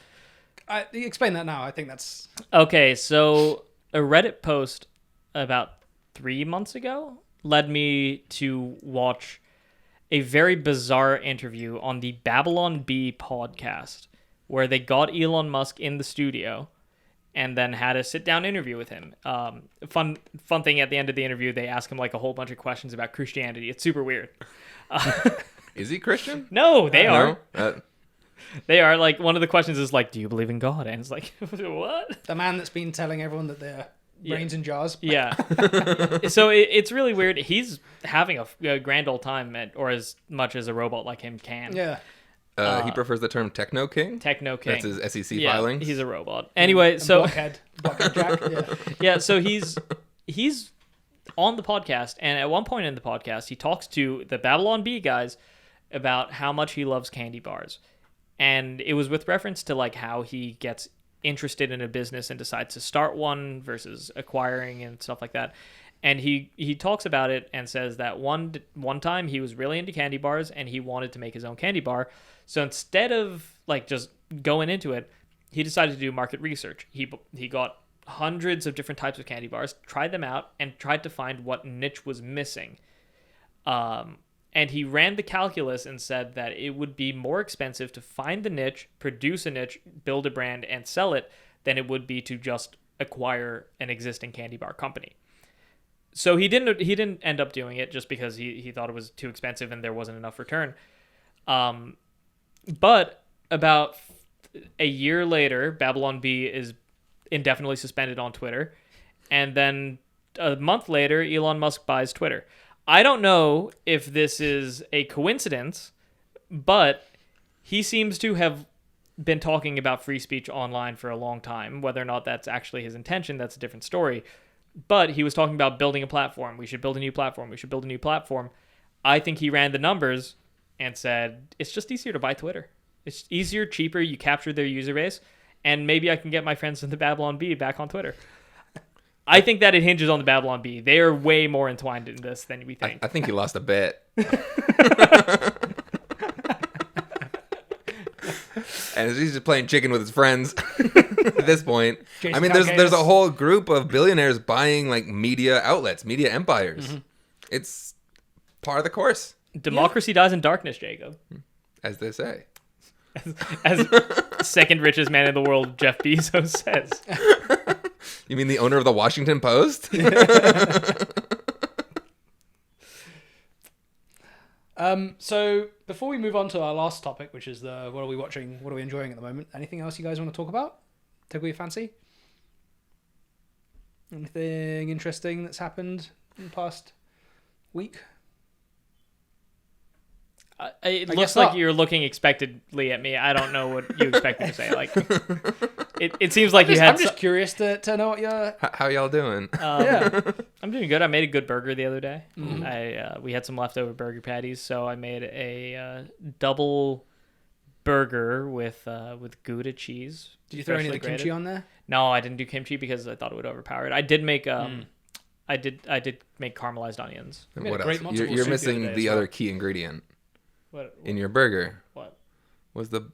Explain that now. I think that's... Okay, so a Reddit post about 3 months ago led me to watch a very bizarre interview on the Babylon Bee podcast, where they got Elon Musk in the studio and then had a sit-down interview with him. Fun thing at the end of the interview, they ask him like a whole bunch of questions about Christianity. It's super weird. Is he Christian? No, they are. They are. Like, one of the questions is like, do you believe in God? And it's like, what? The man that's been telling everyone that they're brains in jars. Yeah. So it's really weird. He's having a grand old time, or as much as a robot like him can. Yeah. He prefers the term Techno King. Techno King. That's his SEC filing. He's a robot. Anyway, And so Blockhead Jack. Yeah. yeah. So he's on the podcast, and at one point in the podcast, he talks to the Babylon Bee guys about how much he loves candy bars, and it was with reference to like how he gets interested in a business and decides to start one versus acquiring and stuff like that. And he talks about it and says that one time he was really into candy bars and he wanted to make his own candy bar. So instead of like just going into it, he decided to do market research. He got hundreds of different types of candy bars, tried them out, and tried to find what niche was missing. And he ran the calculus and said that it would be more expensive to find the niche, produce a niche, build a brand, and sell it than it would be to just acquire an existing candy bar company. So he didn't end up doing it just because he thought it was too expensive and there wasn't enough return. But about a year later, Babylon Bee is indefinitely suspended on Twitter. And then a month later, Elon Musk buys Twitter. I don't know if this is a coincidence, but he seems to have been talking about free speech online for a long time. Whether or not that's actually his intention, that's a different story. But he was talking about building a platform. We should build a new platform. We should build a new platform. I think he ran the numbers and said, it's just easier to buy Twitter. It's easier, cheaper. You capture their user base. And maybe I can get my friends in the Babylon Bee back on Twitter. I think that it hinges on the Babylon Bee. They are way more entwined in this than we think. I think he lost a bet. And he's just playing chicken with his friends at this point. I mean, there's a whole group of billionaires buying like media outlets, media empires. Mm-hmm. It's part of the course. Democracy dies in darkness, Jacob. As they say. As second richest man in the world, Jeff Bezos says. You mean the owner of the Washington Post? So before we move on to our last topic, which is the what are we watching, what are we enjoying at the moment? Anything else you guys want to talk about? Tickle your fancy? Anything interesting that's happened in the past week? It looks guess like not. you're looking expectantly at me. I don't know what you expect me to say. Like, it seems like you had. I'm just curious to know what you're. How y'all doing? Yeah. I'm doing good. I made a good burger the other day. We had some leftover burger patties, so I made a double burger with Gouda cheese. Did you throw any of the freshly kimchi grated. on there? No, I didn't do kimchi because I thought it would overpower it. I did make I did make caramelized onions. And made a what great else? matzo You're soup the other missing day the as well. other key ingredient What? in your burger. What? Was the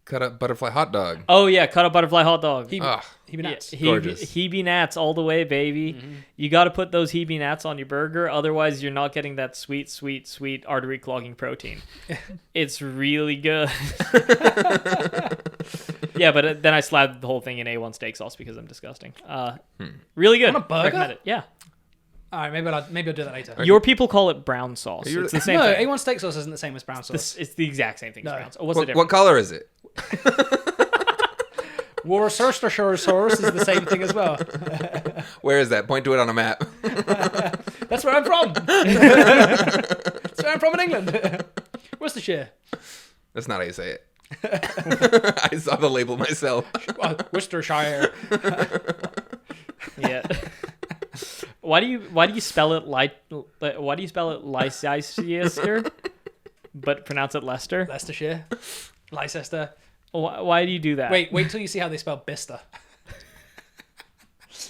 cut up butterfly hot dog. Oh yeah, cut up butterfly hot dog. Ugh. Hebe nuts. Gorgeous. Hebe nats all the way, baby. You got to put those Hebe nats on your burger, otherwise you're not getting that sweet, sweet, sweet artery clogging protein. It's really good. Yeah, but then I slapped the whole thing in A1 steak sauce because I'm disgusting. Really good. On a burger? Recommend it. Yeah. All right, maybe I'll do that later. Your people call it brown sauce. Are you It's the same No, thing. A1 steak sauce isn't the same as brown sauce. It's the exact same thing as No. brown sauce. What's the What difference? color is it? Worcestershire sauce is the same thing as well. Where is that? Point to it on a map. That's where I'm from. That's where I'm from in England. Worcestershire. That's not how you say it. I saw the label myself. Worcestershire. Yeah. Why do you spell it Leicester, but pronounce it Leicester? Leicestershire. Leicester. Why do you do that? Wait till you see how they spell Bicester.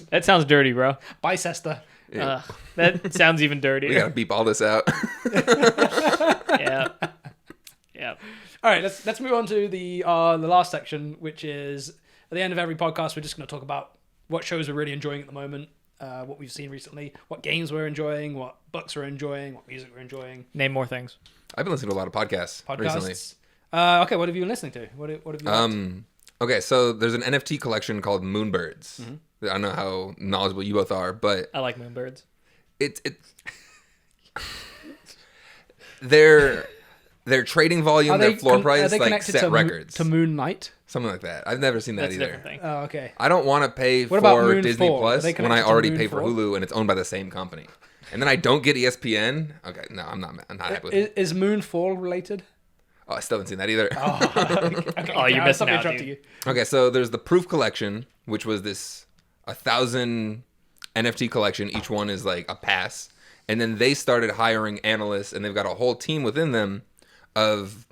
That sounds dirty, bro. Bicester. That sounds even dirtier. We gotta beep all this out. Yeah. Yeah. All right, let's move on to the last section, which is at the end of every podcast. We're just going to talk about what shows we're really enjoying at the moment, what we've seen recently, what games we're enjoying, what books we're enjoying, what music we're enjoying. Name more things. I've been listening to a lot of podcasts recently. Okay, what have you been listening to? What have you liked? Okay, so there's an NFT collection called Moonbirds. I don't know how knowledgeable you both are, but I like Moonbirds. their trading volume, their floor price, like set records. To Moon Knight? Something like that. I've never seen that That's a either. different thing. Oh, okay. I don't want to pay What about for Moon Disney 4? Are Plus they when I connected to already Moon pay for 4? Hulu and it's owned by the same company. And then I don't get ESPN. Okay, no, I'm not happy with it. Is Moonfall related? Oh, I still haven't seen that either. Okay, Oh, you're I'll missing stop out, interrupting dude. you. Okay, so there's the Proof collection, which was this 1,000 NFT collection. Each one is like a pass. And then they started hiring analysts, and they've got a whole team within them of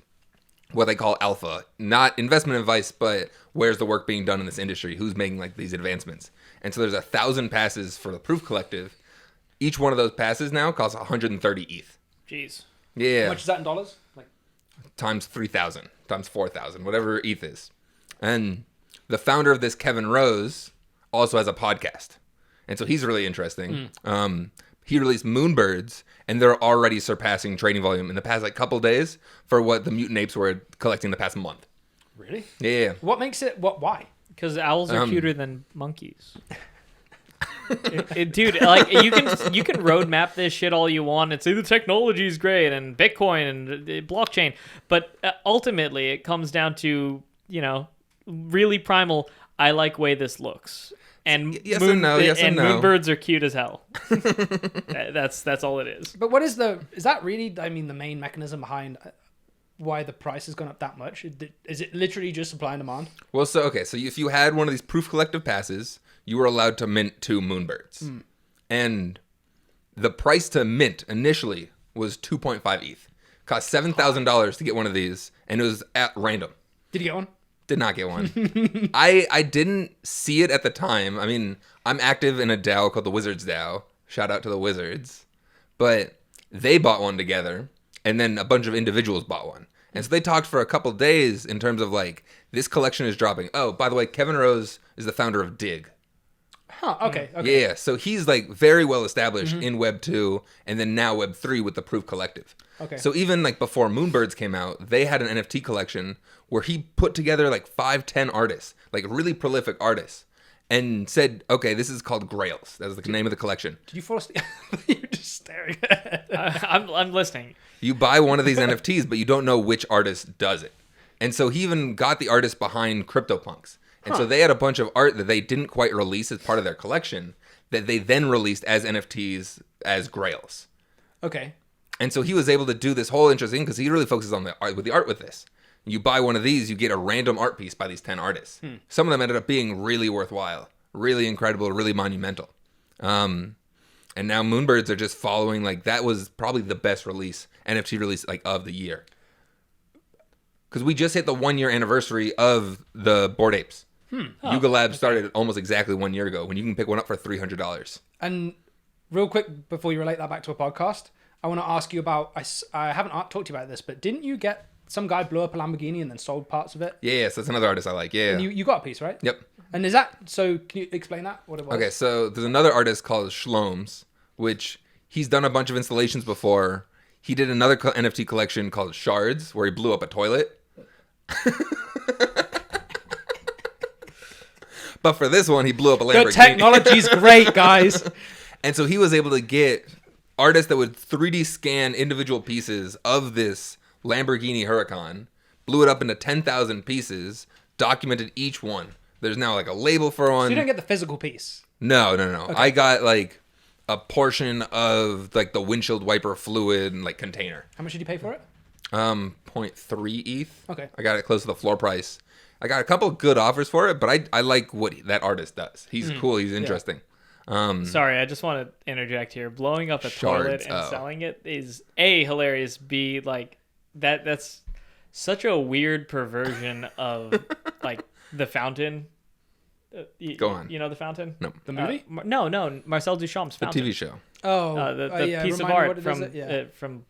what they call alpha. Not investment advice, but where's the work being done in this industry? Who's making like these advancements? And so there's 1,000 passes for the Proof Collective. Each one of those passes now costs 130 ETH. Jeez. Yeah. How much is that in dollars? Like, Times 3,000, times 4,000, whatever ETH is. And the founder of this, Kevin Rose, also has a podcast. And so he's really interesting. He released Moonbirds, and they're already surpassing trading volume in the past like couple days for what the mutant apes were collecting the past month. really? Yeah. What makes it? Why? Because owls are cuter than monkeys. Dude, like you can roadmap this shit all you want and say the technology is great and Bitcoin and blockchain, but ultimately it comes down to really primal. I like way this looks, and Yes and no, yes and no. Moonbirds are cute as hell. That's all it is. But what is that really? I mean, the main mechanism behind why the price has gone up that much? Is it literally just supply and demand? Well, so if you had one of these Proof Collective passes, you were allowed to mint 2 Moonbirds. And the price to mint initially was 2.5 ETH. Cost $7,000 to get one of these, and it was at random. Did you get one? Did not get one. I didn't see it at the time. I mean, I'm active in a DAO called the Wizards DAO. Shout out to the Wizards. But they bought one together, and then a bunch of individuals bought one. And so they talked for a couple days in terms of like, this collection is dropping. Oh, by the way, Kevin Rose is the founder of Dig. Huh, okay. Yeah, so he's like very well established in Web 2 and then now Web 3 with the Proof Collective. Okay. So even like before Moonbirds came out, they had an NFT collection where he put together like 5-10 artists, like really prolific artists, and said, okay, this is called Grails. That was the name of the collection. Did you fall asleep? You're just staring at it. I'm listening. You buy one of these NFTs, but you don't know which artist does it. And so he even got the artist behind CryptoPunks. And so they had a bunch of art that they didn't quite release as part of their collection that they then released as NFTs as Grails. Okay. And so he was able to do this whole interesting because he really focuses on the art with this. You buy one of these, you get a random art piece by these 10 artists. Some of them ended up being really worthwhile, really incredible, really monumental. And now Moonbirds are just following, like, that was probably the best NFT release, like, of the year. Because we just hit the 1-year anniversary of the Bored Apes. Yuga Labs started almost exactly 1 year ago when you can pick one up for $300. And real quick, before you relate that back to a podcast, I want to ask you about, I haven't talked to you about this, but didn't you get some guy blew up a Lamborghini and then sold parts of it? Yeah, so that's another artist I like. Yeah. And you got a piece, right? Yep. And is that, so can you explain that, what it was? Okay, so there's another artist called Shlomes, which he's done a bunch of installations before. He did another NFT collection called Shards, where he blew up a toilet. But for this one, he blew up a Lamborghini. The technology's great, guys. And so he was able to get artists that would 3D scan individual pieces of this Lamborghini Huracan, blew it up into 10,000 pieces, documented each one. There's now like a label for one. So you don't get the physical piece? No. Okay. I got like a portion of like the windshield wiper fluid and like container. How much did you pay for it? 0.3 ETH. Okay. I got it close to the floor price. I got a couple of good offers for it, but I like what that artist does. He's cool. He's interesting. Sorry, I just want to interject here. Blowing up a toilet and selling it is A, hilarious, B, like that's such a weird perversion of like The Fountain. Go on. You know The Fountain? No. The movie? No, Marcel Duchamp's The Fountain. TV show. Oh, the piece of art from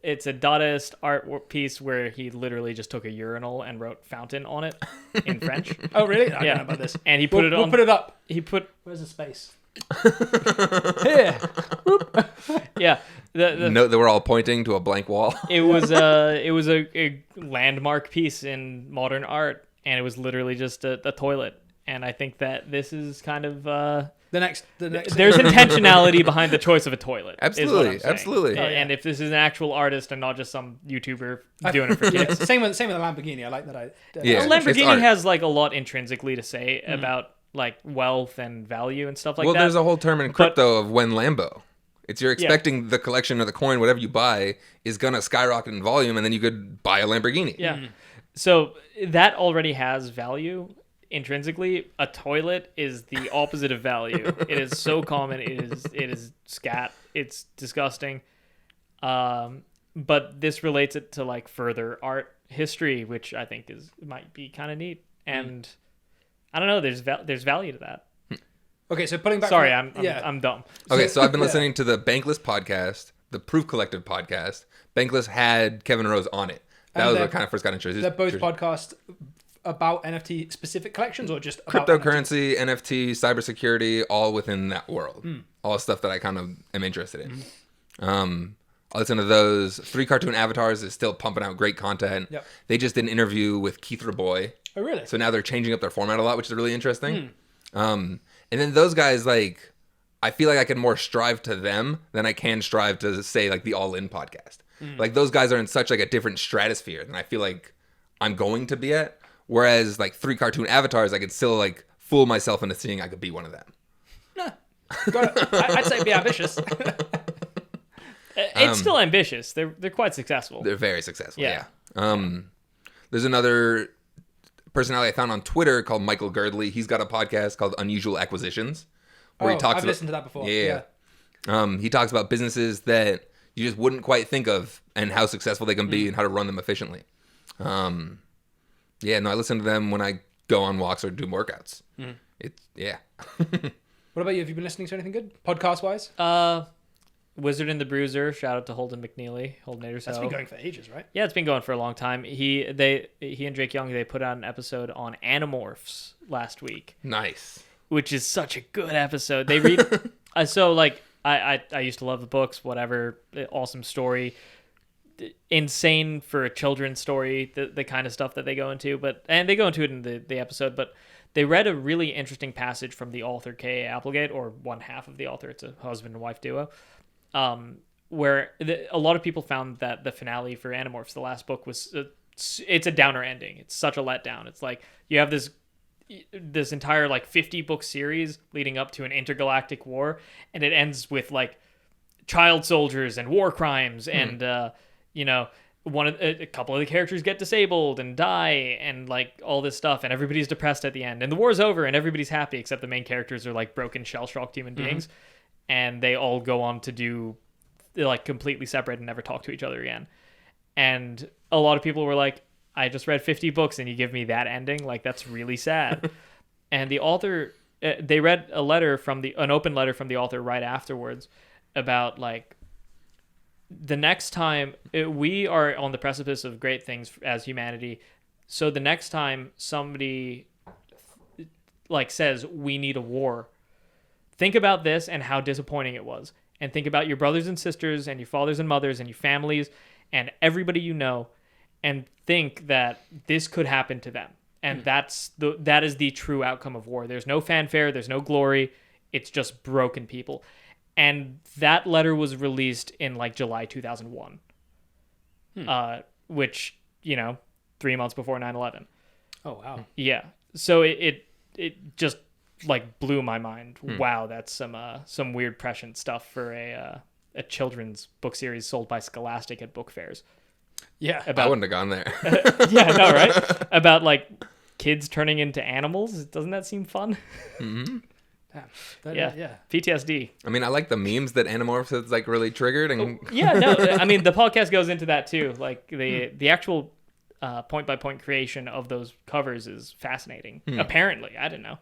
it's a Dadaist art piece where he literally just took a urinal and wrote fountain on it in French. Oh, really? I don't know about this. And he put it on. We'll put it up. Where's the space? Here. Yeah. No, they were all pointing to a blank wall. It was a landmark piece in modern art, and it was literally just a toilet. And I think that this is kind of the next. There's intentionality behind the choice of a toilet. Absolutely. And if this is an actual artist and not just some YouTuber doing it for kids. Same with the Lamborghini. I like that. Yeah, Lamborghini has like a lot intrinsically to say about like wealth and value and stuff like that. Well, there's a whole term in crypto of when Lambo. It's you're expecting the collection or the coin, whatever you buy, is gonna skyrocket in volume, and then you could buy a Lamborghini. Yeah. So that already has value. Intrinsically, a toilet is the opposite of value. It is so common. It is scat. It's disgusting. But this relates it to like further art history, which I think might be kind of neat. And I don't know. There's value to that. Okay, so putting back. Sorry, I'm dumb. Okay, so I've been listening to the Bankless podcast, the Proof Collective podcast. Bankless had Kevin Rose on it. That was what kind of first got introduced. They're both podcasts about NFT specific collections or just about cryptocurrency, NFT, cybersecurity, all within that world. All stuff that I kind of am interested in. I'll listen to those. 3 Cartoon Avatars is still pumping out great content. Yep. They just did an interview with Keith Raboy. Oh, really? So now they're changing up their format a lot, which is really interesting. And then those guys, like, I feel like I can more strive to them than I can strive to, say, like, the All In podcast. Like, those guys are in such, like, a different stratosphere than I feel like I'm going to be at. Whereas, like, 3 Cartoon Avatars, I could still, like, fool myself into seeing I could be one of them. I'd say be ambitious. It's still ambitious. They're quite successful. They're very successful, yeah. There's another personality I found on Twitter called Michael Girdley. He's got a podcast called Unusual Acquisitions. Where he talks I've listened to that before. Yeah. He talks about businesses that you just wouldn't quite think of and how successful they can be and how to run them efficiently. I listen to them when I go on walks or do workouts. What about you? Have you been listening to anything good, podcast-wise? Wizard and the Bruiser. Shout out to Holden McNeely. That's been going for ages, right? Yeah, it's been going for a long time. He and Jake Young, they put out an episode on Animorphs last week. Nice. Which is such a good episode. They read... so, like, I used to love the books, whatever. Awesome story. Insane for a children's story, the kind of stuff that they go into. And they go into it in the episode, but they read a really interesting passage from the author, K.A. Applegate, or one half of the author. It's a husband and wife duo. Where a lot of people found that the finale for Animorphs, the last book, was it's a downer ending. It's such a letdown. It's like you have this entire like 50 book series leading up to an intergalactic war, and it ends with like child soldiers and war crimes and you know, a couple of the characters get disabled and die and like all this stuff, and everybody's depressed at the end, and the war's over and everybody's happy except the main characters are like broken, shell-shocked human beings, and they all go on to do, they're like completely separate and never talk to each other again. And a lot of people were like, I just read 50 books and you give me that ending? Like, that's really sad. And the author, they read an open letter from the author right afterwards about like, the next time we are on the precipice of great things as humanity. So the next time somebody like says, we need a war, think about this and how disappointing it was. And think about your brothers and sisters and your fathers and mothers and your families and everybody you know, and think that this could happen to them. And that is the true outcome of war. There's no fanfare. There's no glory. It's just broken people. And that letter was released in like July 2001, which, you know, 3 months before 9/11. Oh, wow. Yeah. So it just like blew my mind. Wow, that's some weird prescient stuff for a children's book series sold by Scholastic at book fairs. Yeah, I wouldn't have gone there. Yeah, no, right? About like kids turning into animals. Doesn't that seem fun? Mm-hmm. Yeah. PTSD. I mean, I like the memes that Animorphs like really triggered. And yeah, no, I mean, the podcast goes into that too. Like the actual point-by-point creation of those covers is fascinating. Apparently, I didn't know.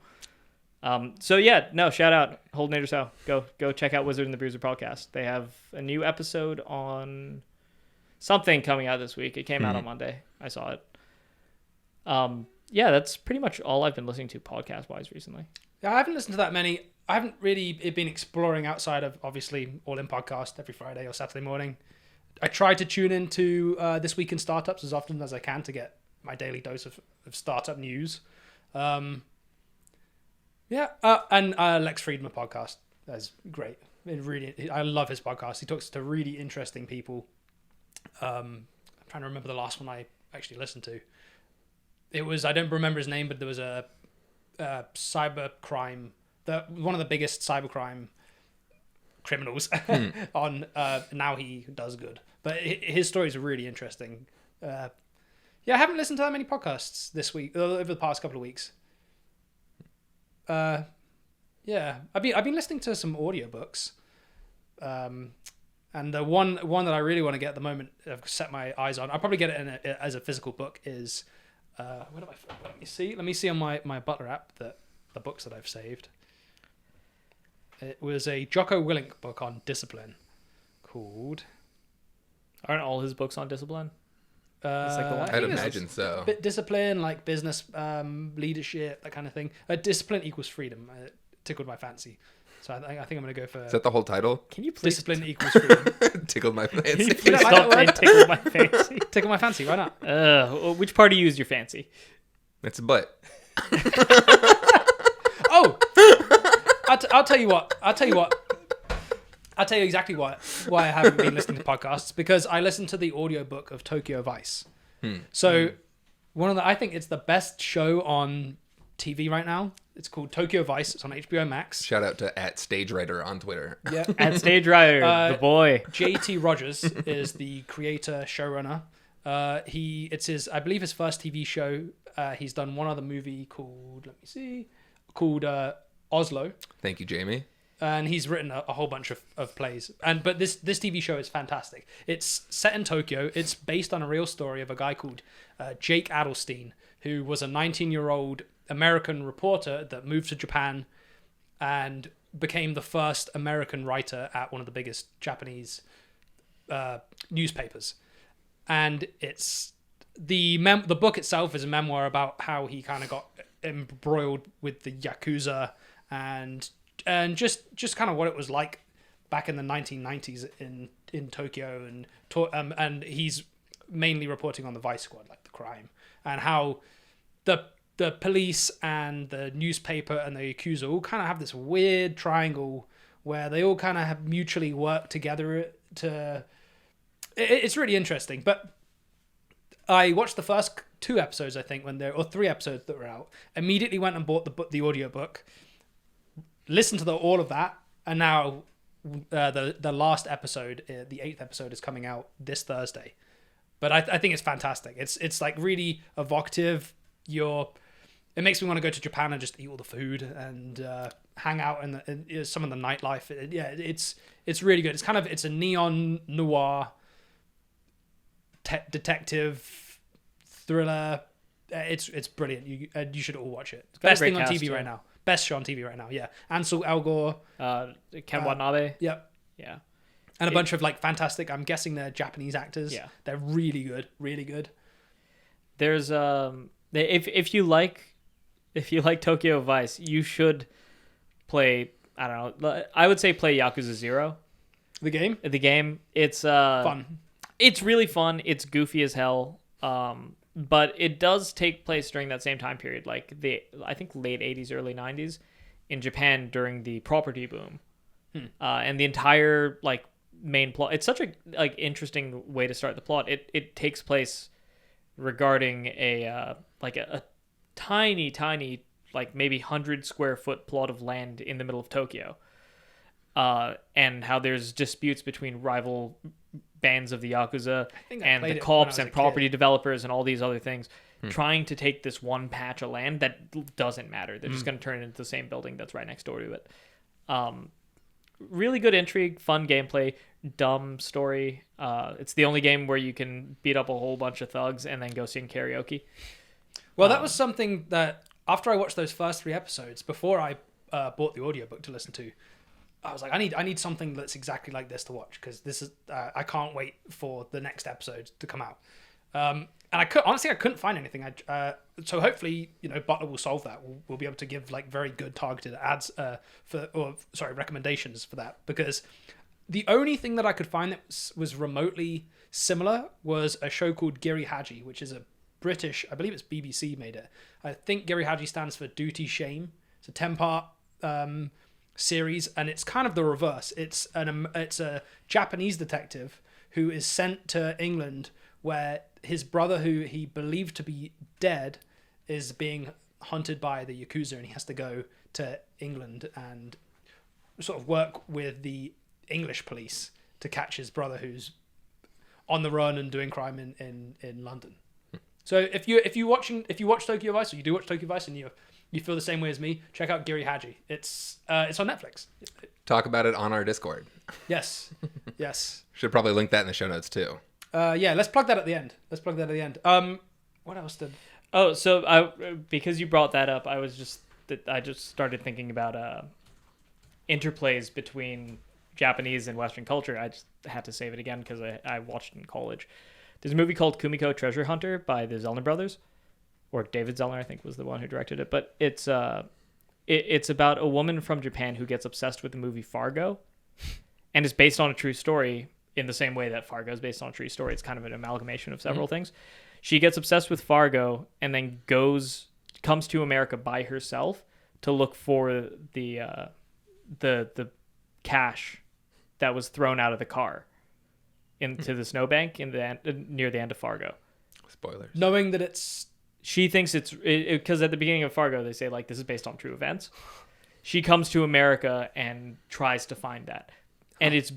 So yeah, no, shout out Holdenator Sow. Go check out Wizard and the Bruiser podcast. They have a new episode on something coming out this week. It came out on Monday. I saw it. Yeah, that's pretty much all I've been listening to podcast-wise recently. Yeah, I haven't listened to that many. I haven't really been exploring outside of, obviously, All In Podcast every Friday or Saturday morning. I try to tune into This Week in Startups as often as I can to get my daily dose of startup news. And Lex Friedman podcast. That's great. I love his podcast. He talks to really interesting people. I'm trying to remember the last one I actually listened to. It was, I don't remember his name, but there was a cybercrime, one of the biggest cybercrime criminals on Now He Does Good. But his stories are really interesting. I haven't listened to that many podcasts this week, over the past couple of weeks. I've been listening to some audiobooks. And the one that I really want to get at the moment, I've set my eyes on, I'll probably get it as a physical book, is let me see on my Butler app the books that I've saved. It was a Jocko Willink book on discipline called... Aren't all his books on discipline? It's like the one. I'd imagine so. Discipline, like business, leadership, that kind of thing. Discipline equals freedom. It tickled my fancy. So I think I'm going to go for... Is that the whole title? Can you please... Discipline equals freedom. Tickled my fancy. Can you please stop saying tickled my fancy? Tickle my fancy, why not? Which part used your fancy? It's a butt. Oh! I'll tell you what. I'll tell you exactly why I haven't been listening to podcasts. Because I listened to the audiobook of Tokyo Vice. So I think it's the best show on TV right now. It's called Tokyo Vice. It's on HBO Max. Shout out to @StageWriter on Twitter. Yeah, @StageWriter, the boy. J.T. Rogers is the creator, showrunner. It's I believe his first TV show. He's done one other movie called Oslo. Thank you, Jamie. And he's written a whole bunch of plays. But this TV show is fantastic. It's set in Tokyo. It's based on a real story of a guy called Jake Adelstein, who was a 19-year-old American reporter that moved to Japan and became the first American writer at one of the biggest Japanese newspapers. And it's the book itself is a memoir about how he kind of got embroiled with the Yakuza and just kind of what it was like back in the 1990s in Tokyo, and he's mainly reporting on the Vice Squad, like the crime, and how the police and the newspaper and the Yakuza all kind of have this weird triangle where they all kind of have mutually work together it's really interesting. But I watched the first 2 episodes, I think, or 3 episodes that were out, immediately went and bought the audiobook, listened to all of that, and now the last episode, the 8th episode, is coming out this Thursday. But I think it's fantastic. It's like really evocative. It makes me want to go to Japan and just eat all the food and hang out in some of the nightlife. It's really good. It's a neon noir detective thriller. It's brilliant. You should all watch it. Best thing on TV right now. Best show on TV right now. Yeah, Ansel Elgort, Ken Watanabe. Yep. Yeah. And a bunch of like fantastic. I'm guessing they're Japanese actors. Yeah. They're really good. Really good. There's if you like Tokyo Vice, you should play. I don't know. I would say play Yakuza 0. The game. It's Fun. It's really fun. It's goofy as hell. But it does take place during that same time period, like I think late 80s, early 90s in Japan during the property boom. And the entire like main plot, it's such a like interesting way to start the plot. It takes place regarding a tiny like maybe 100 square foot plot of land in the middle of Tokyo. And how there's disputes between rival bands of the Yakuza and the cops and property developers and all these other things trying to take this one patch of land that doesn't matter. They're just going to turn it into the same building that's right next door to it. Really good intrigue, fun gameplay, dumb story. It's the only game where you can beat up a whole bunch of thugs and then go sing karaoke. Well, that was something that after I watched those first 3 episodes, before I bought the audiobook to listen to, I was like, I need something that's exactly like this to watch, because this is I can't wait for the next episode to come out. And I couldn't find anything. So hopefully, Butler will solve that. We'll be able to give like very good targeted ads recommendations for that, because the only thing that I could find that was remotely similar was a show called Giri Haji, which is a British, I believe it's BBC made it. I think Giri Haji stands for Duty Shame. It's a 10-part series, and it's kind of the reverse. It's a Japanese detective who is sent to England, where his brother, who he believed to be dead, is being hunted by the Yakuza, and he has to go to England and sort of work with the English police to catch his brother, who's on the run and doing crime in London. So if you watch Tokyo Vice, or you do watch Tokyo Vice, and you feel the same way as me, check out Giri Haji. It's on Netflix. Talk about it on our Discord. Yes. Should probably link that in the show notes too. Yeah, let's plug that at the end. What else did? Oh, so because you brought that up, I just started thinking about interplays between Japanese and Western culture. I just had to save it again because I watched it in college. There's a movie called Kumiko Treasure Hunter by the Zellner brothers, or David Zellner, I think, was the one who directed it. But it's about a woman from Japan who gets obsessed with the movie Fargo, and it's based on a true story in the same way that Fargo is based on a true story. It's kind of an amalgamation of several things. She gets obsessed with Fargo and then comes to America by herself to look for the cash that was thrown out of the car into the snowbank near the end of Fargo. Spoilers. Knowing that it's... She thinks it's... Because at the beginning of Fargo, they say, like, this is based on true events. She comes to America and tries to find that. And it's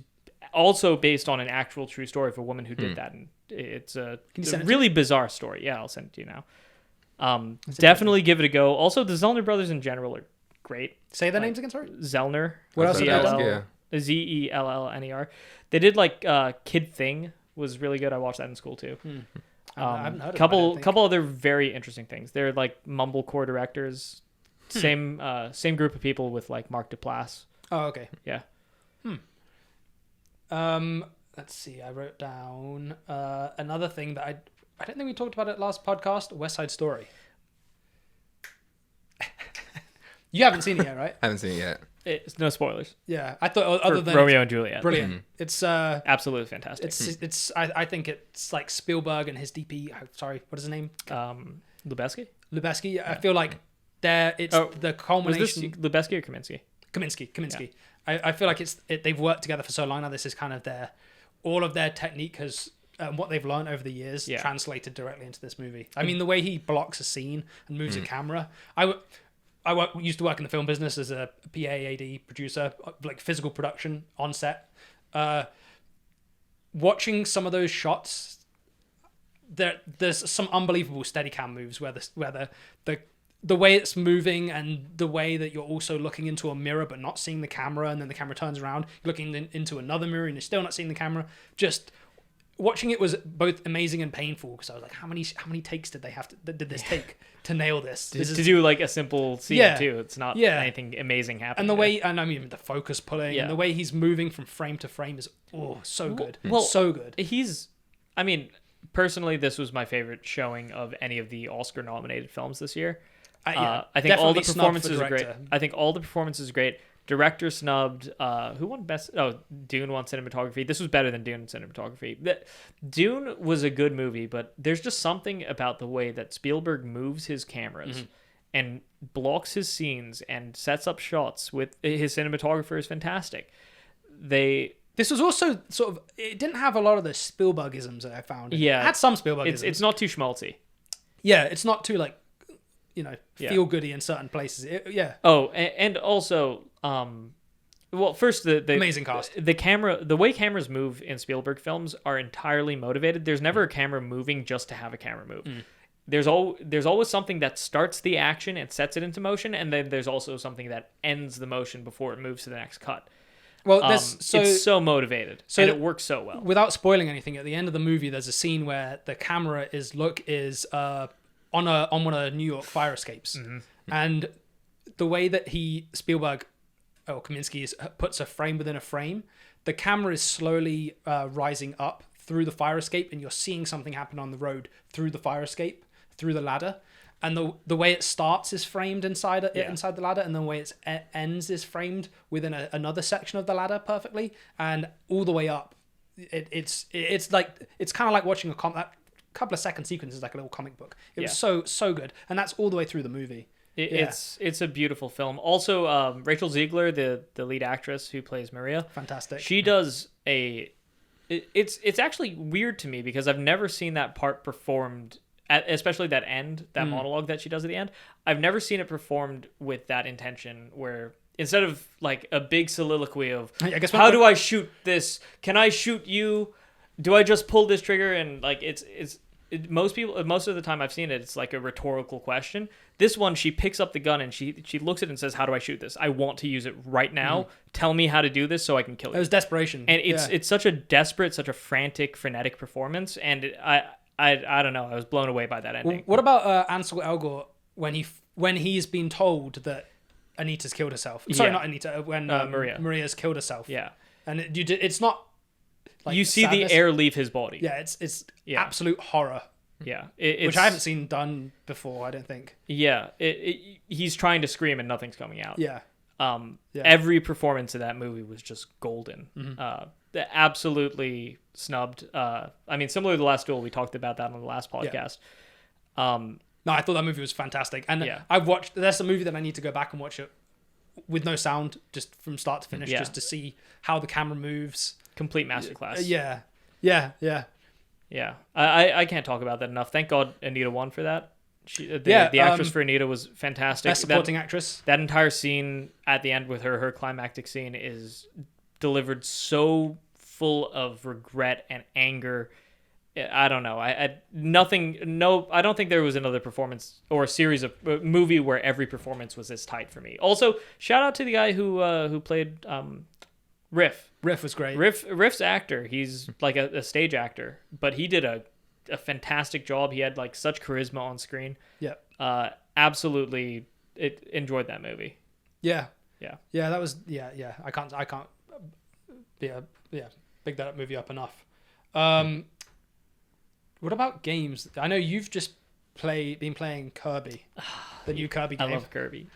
also based on an actual true story of a woman who did that. And it's a really bizarre story. Yeah, I'll send it to you now. Definitely give it a go. Also, the Zellner brothers in general are great. Say their names again, sorry? Zellner. What else? Zellner. They did like Kid Thing was really good. I watched that in school too. I haven't heard of couple other very interesting things. They're like mumblecore directors. Same group of people with like Mark Duplass. Oh, okay. Yeah. Let's see. I wrote down another thing that I don't think we talked about it last podcast. West Side Story. You haven't seen it yet, right? I haven't seen it yet. It's no spoilers. Yeah, I thought other than Romeo and Juliet. Brilliant. Mm-hmm. It's absolutely fantastic. It's I think it's like Spielberg and his DP. Sorry, what is his name? Lubezki. Yeah. I feel like the culmination. Was this Lubezki or Kaminsky? Kaminsky. Yeah. I feel like they've worked together for so long now. This is kind of all of their technique has what they've learned over the years translated directly into this movie. I mean, the way he blocks a scene and moves a camera. used to work in the film business as a PA, AD, producer, like physical production on set. Watching some of those shots, there's some unbelievable Steadicam moves where the way it's moving and the way that you're also looking into a mirror but not seeing the camera, and then the camera turns around, you're looking into another mirror and you're still not seeing the camera. Just watching it was both amazing and painful, because I was like, how many takes did this take to nail this? To do like a simple scene too. It's not anything amazing happening. And the way, and I mean the focus pulling and the way he's moving from frame to frame is so good. Well, so good. I mean, personally, this was my favorite showing of any of the Oscar-nominated films this year. I think all the performances are great. I think all the performances are great. Director snubbed. Who won best? Oh, Dune won cinematography. This was better than Dune cinematography. Dune was a good movie, but there's just something about the way that Spielberg moves his cameras and blocks his scenes and sets up shots with his cinematographer is fantastic. This was also sort of, it didn't have a lot of the Spielbergisms that I found. Yeah, it had some Spielbergisms. It's not too schmaltzy. Yeah, it's not too like, feel goody in certain places. Oh, and also, well, first the amazing cast. The way cameras move in Spielberg films are entirely motivated. There's never a camera moving just to have a camera move. There's always something that starts the action and sets it into motion, and then there's also something that ends the motion before it moves to the next cut. Well, it's so motivated, and it works so well. Without spoiling anything, at the end of the movie, there's a scene where the camera is on one of the New York fire escapes, and the way that Kaminsky puts a frame within a frame, the camera is slowly rising up through the fire escape, and you're seeing something happen on the road through the fire escape, through the ladder. And the way it starts is framed inside the ladder, and the way it ends is framed within another section of the ladder perfectly, and all the way up. It's kind of like watching a couple of second sequences, like a little comic book. It was so good, and that's all the way through the movie. It's a beautiful film. Also, Rachel Ziegler, the lead actress who plays Maria, fantastic. She does it's actually weird to me because I've never seen that part performed. Especially that monologue that she does at the end, I've never seen it performed with that intention, where instead of like a big soliloquy of how do I shoot this? Can I shoot you? Do I just pull this trigger? And like most of the time I've seen it, it's like a rhetorical question. This one, she picks up the gun and she looks at it and says, how do I shout this? I want to use it right now. Tell me how to do this so I can kill you. It was desperation. And it's such a desperate, such a frantic, frenetic performance. And I don't know. I was blown away by that ending. What about Ansel Elgort when he's been told that Anita's killed herself? Sorry, not Anita. When Maria's killed herself. Yeah, and it's not. Like, you see sadness. The air leave his body. Yeah, it's absolute horror. Yeah, which I haven't seen done before. I don't think. Yeah, he's trying to scream and nothing's coming out. Yeah. Every performance of that movie was just golden. Absolutely snubbed. I mean, similar to The Last Duel, we talked about that on the last podcast. No, I thought that movie was fantastic, and I've watched. There's a movie that I need to go back and watch it with no sound, just from start to finish, just to see how the camera moves. Complete masterclass. Yeah. I can't talk about that enough. Thank God Anita won for that. The actress for Anita was fantastic. Best supporting actress. That entire scene at the end with her climactic scene is delivered so full of regret and anger. I don't know. I don't think there was another performance or a series of movie where every performance was this tight for me. Also, shout out to the guy who played Riff. Riff was great. Riff's actor. He's like a stage actor, but he did a fantastic job. He had like such charisma on screen. Yeah. Absolutely enjoyed that movie. Yeah. Yeah. Yeah, that was I can't big that movie up enough. What about games? I know you've just been playing Kirby. The new Kirby game. I love Kirby.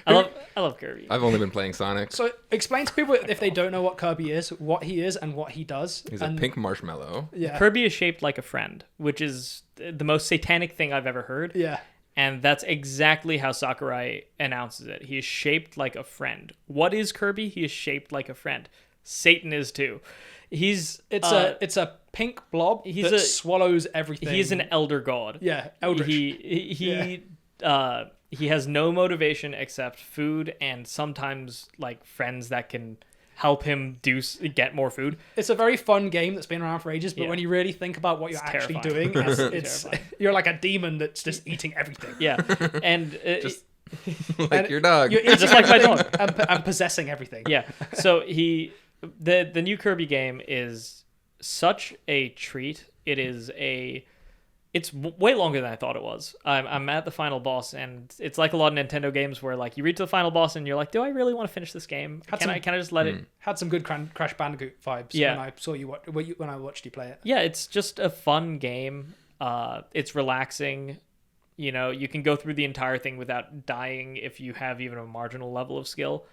I love Kirby. I've only been playing Sonic. So explain to people, if they don't know what Kirby is, what he is and what he does. He's a pink marshmallow. Yeah. Kirby is shaped like a friend, which is the most satanic thing I've ever heard. Yeah. And that's exactly how Sakurai announces it. He is shaped like a friend. What is Kirby? He is shaped like a friend. Satan is too. It's a pink blob that swallows everything. He's an elder god. Yeah, eldritch. He has no motivation except food and sometimes like friends that can help him get more food. It's a very fun game that's been around for ages, but when you really think about what you're actually doing, it's you're like a demon that's just eating everything. Yeah, and just like your dog. You're just like my dog. And possessing everything. Yeah. So the new Kirby game is such a treat. It's way longer than I thought it was. I'm at the final boss, and it's like a lot of Nintendo games where like you reach the final boss and you're like, do I really want to finish this game? Can I just let it? Had some good Crash Bandicoot vibes when I saw you when I watched you play it. Yeah, it's just a fun game. It's relaxing. You know, you can go through the entire thing without dying if you have even a marginal level of skill,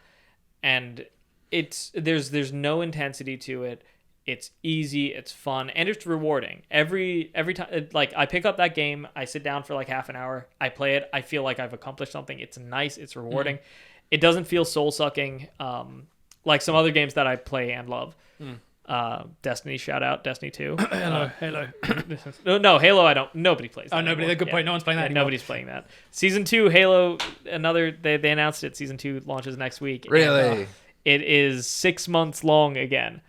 and there's no intensity to it. It's easy, it's fun, and it's rewarding. Every time, like I pick up that game, I sit down for like half an hour, I play it, I feel like I've accomplished something. It's nice, it's rewarding. It doesn't feel soul sucking, like some other games that I play and love. Destiny, shout out Destiny 2. Halo. No, Halo. Nobody plays that. Oh, nobody. Good point. No one's playing that anymore. Nobody's playing that. Season 2, Halo. They announced it. Season 2 launches next week. Really? And, it is 6 months long again.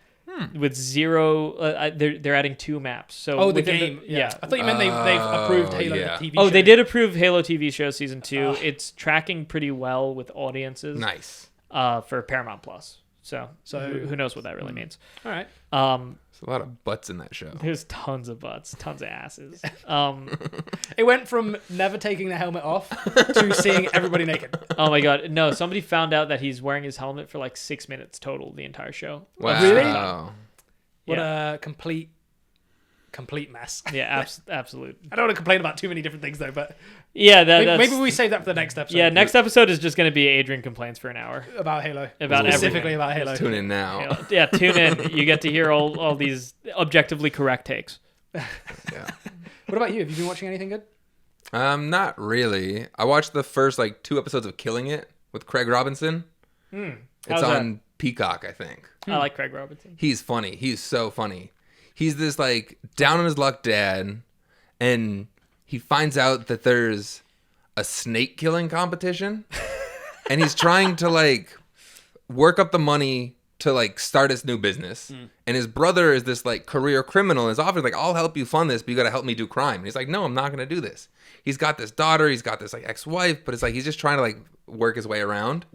With zero, they're adding 2 maps. So the game, yeah. I thought you meant they've approved Halo the TV show. Oh, they did approve Halo TV show season 2. It's tracking pretty well with audiences. Nice. For Paramount Plus. So who knows what that really means? All right. There's a lot of butts in that show. There's tons of butts, tons of asses. It went from never taking the helmet off to seeing everybody naked. Oh my god! No, somebody found out that he's wearing his helmet for like 6 minutes total the entire show. Wow. Really? What a complete mess. Yeah, absolute. I don't want to complain about too many different things though, but yeah, maybe we save that for the next episode. Yeah, next episode is just going to be Adrian complains for an hour about Halo, specifically about Halo. Tune in now. Yeah, tune in. You get to hear all these objectively correct takes. Yeah. What about you? Have you been watching anything good? Not really. I watched the first 2 episodes of Killing It with Craig Robinson. It's on Peacock, I think. I like Craig Robinson. He's funny. He's so funny. He's this down on his luck dad, and he finds out that there's a snake killing competition, and he's trying to work up the money to start his new business. And his brother is this career criminal and is offering I'll help you fund this, but you got to help me do crime. And he's like, no, I'm not going to do this. He's got this daughter, he's got this ex-wife, but it's he's just trying to work his way around.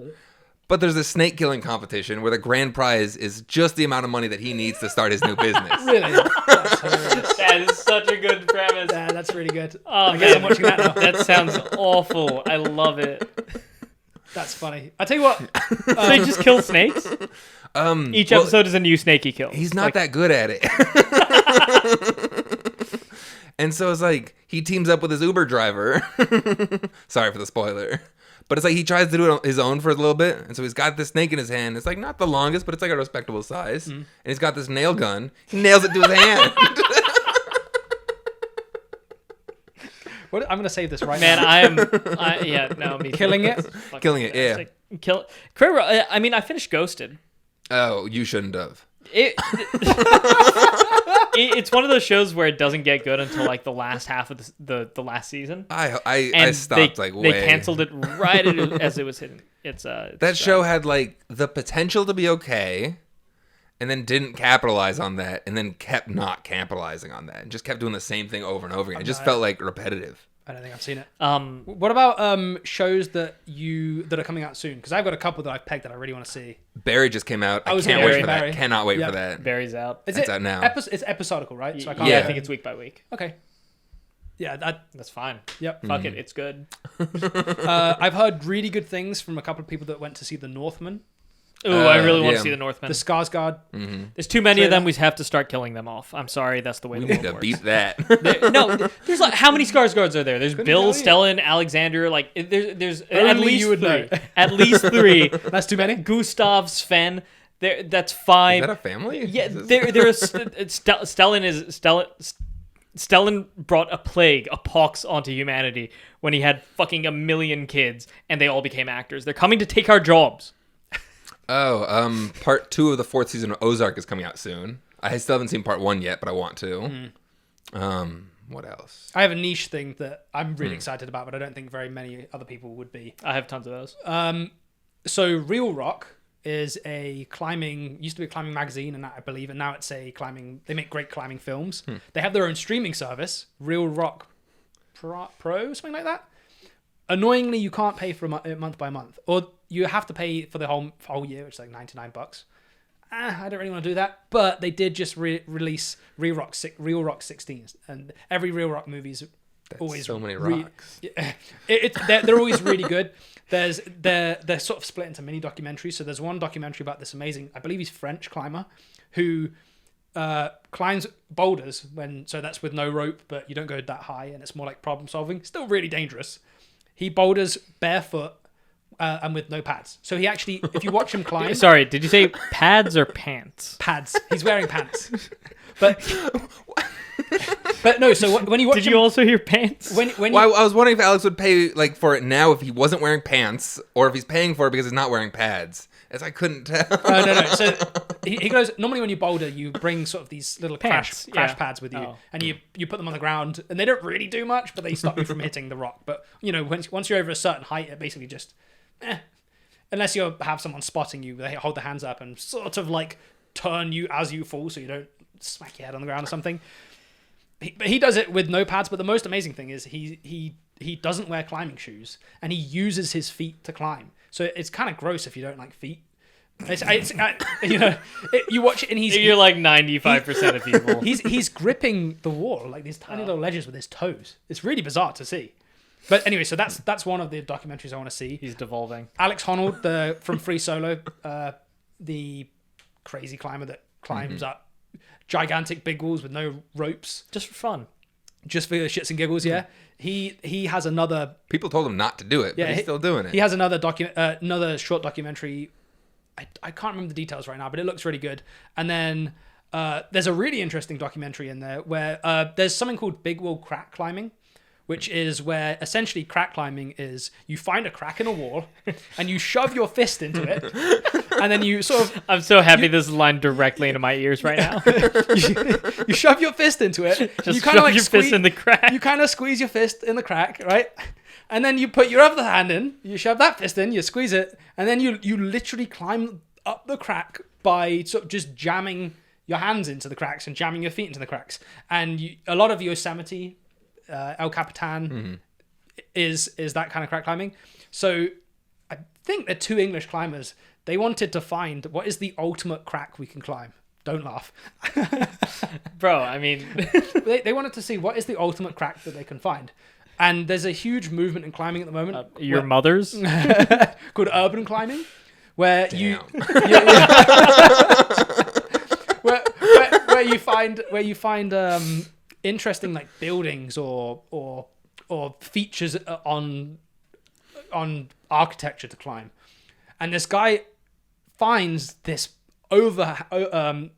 But there's this snake killing competition where the grand prize is just the amount of money that he needs to start his new business. Really? That is such a good premise. Yeah, that's really good. Oh, I guess I'm watching that now. That sounds awful. I love it. That's funny. I tell you what. They just kill snakes? Each episode is a new snake he kills. He's not that good at it. And so it's he teams up with his Uber driver. Sorry for the spoiler. But it's he tries to do it on his own for a little bit. And so he's got this snake in his hand. It's not the longest, but it's a respectable size. And he's got this nail gun. He nails it to his hand. I'm going to save this right now. Man, me Killing It? Killing it, yeah. I finished Ghosted. Oh, you shouldn't have. It's one of those shows where it doesn't get good until the last half of the last season. I stopped way. They canceled it right as it was hitting. That show had the potential to be okay, and then didn't capitalize on that, and then kept not capitalizing on that, and just kept doing the same thing over and over again. It just felt repetitive. I don't think I've seen it. What about shows that are coming out soon? Because I've got a couple that I've pegged that I really want to see. Barry just came out. I can't wait for that. Cannot wait for that. Barry's out. It's out now. It's episodical, right? So I can't. Yeah, I think it's week by week. Okay. Yeah, that's fine. Yep. Fuck it, it's good. I've heard really good things from a couple of people that went to see The Northman. Ooh, I really want to see The Northman. The Skarsgård. Mm-hmm. There's too many of them. We have to start killing them off. I'm sorry, that's the way the world works. We need to beat that. No, there's how many Skarsgårds are there? There's Bill, Stellan, Alexander. There's at least 3. At least 3. That's too many. Gustav, Sven. That's 5. Is that a family? Yeah, Stellan brought a plague, a pox onto humanity when he had fucking 1 million kids, and they all became actors. They're coming to take our jobs. Oh, part 2 of the 4th season of Ozark is coming out soon. I still haven't seen part 1 yet, but I want to. What else? I have a niche thing that I'm really excited about, but I don't think very many other people would be. I have tons of those. So Real Rock is used to be a climbing magazine, and I believe, and now it's they make great climbing films. They have their own streaming service, Real Rock Pro, something like that. Annoyingly, you can't pay for a month by month, or you have to pay for the whole year, which is like $99. I don't really want to do that, but they did just release Real Rock 16, and every Real Rock movie is always so many rocks. They're always really good. They're sort of split into mini documentaries. So there's one documentary about this amazing, I believe he's French climber, who climbs boulders so that's with no rope, but you don't go that high, and it's more like problem solving. Still really dangerous. He boulders barefoot and with no pads. So he actually, if you watch him climb... Sorry, did you say pads or pants? Pads. He's wearing pants. But no, so when you watch Did you also hear pants? I was wondering if Alex would pay for it now if he wasn't wearing pants, or if he's paying for it because he's not wearing pads. As I couldn't tell. No. So he goes, normally when you boulder, you bring sort of these little crash pads with you, and you put them on the ground, and they don't really do much, but they stop you from hitting the rock. But, once you're over a certain height, it basically just... unless you have someone spotting you, they hold their hands up and sort of like turn you as you fall so you don't smack your head on the ground or something. But he does it with no pads. But the most amazing thing is he doesn't wear climbing shoes, and he uses his feet to climb. So it's kind of gross if you don't like feet. You watch it and you're like 95% of people. He's gripping the wall like these tiny little ledges with his toes. It's really bizarre to see. But anyway, so that's one of the documentaries I want to see. He's devolving. Alex Honnold, from Free Solo, the crazy climber that climbs up gigantic big walls with no ropes. Just for fun. Just for shits and giggles, yeah. He has another... People told him not to do it, but he's still doing it. He has another short documentary. I can't remember the details right now, but it looks really good. And then there's a really interesting documentary in there where there's something called big wall crack climbing, which is where essentially crack climbing is you find a crack in a wall and you shove your fist into it, and then you sort of... I'm so happy this is lined directly into my ears right now. you shove your fist into it. Just you kind of like your fist in the crack. You kind of squeeze your fist in the crack, right? And then you put your other hand in, you shove that fist in, you squeeze it, and then you literally climb up the crack by sort of just jamming your hands into the cracks and jamming your feet into the cracks. And a lot of Yosemite... El Capitan is that kind of crack climbing. So I think the two English climbers, they wanted to find what is the ultimate crack we can climb. Don't laugh. Bro, I mean... they wanted to see what is the ultimate crack that they can find. And there's a huge movement in climbing at the moment. Your mother's? Called urban climbing, where where you find interesting like buildings or features on architecture to climb, and this guy finds this essentially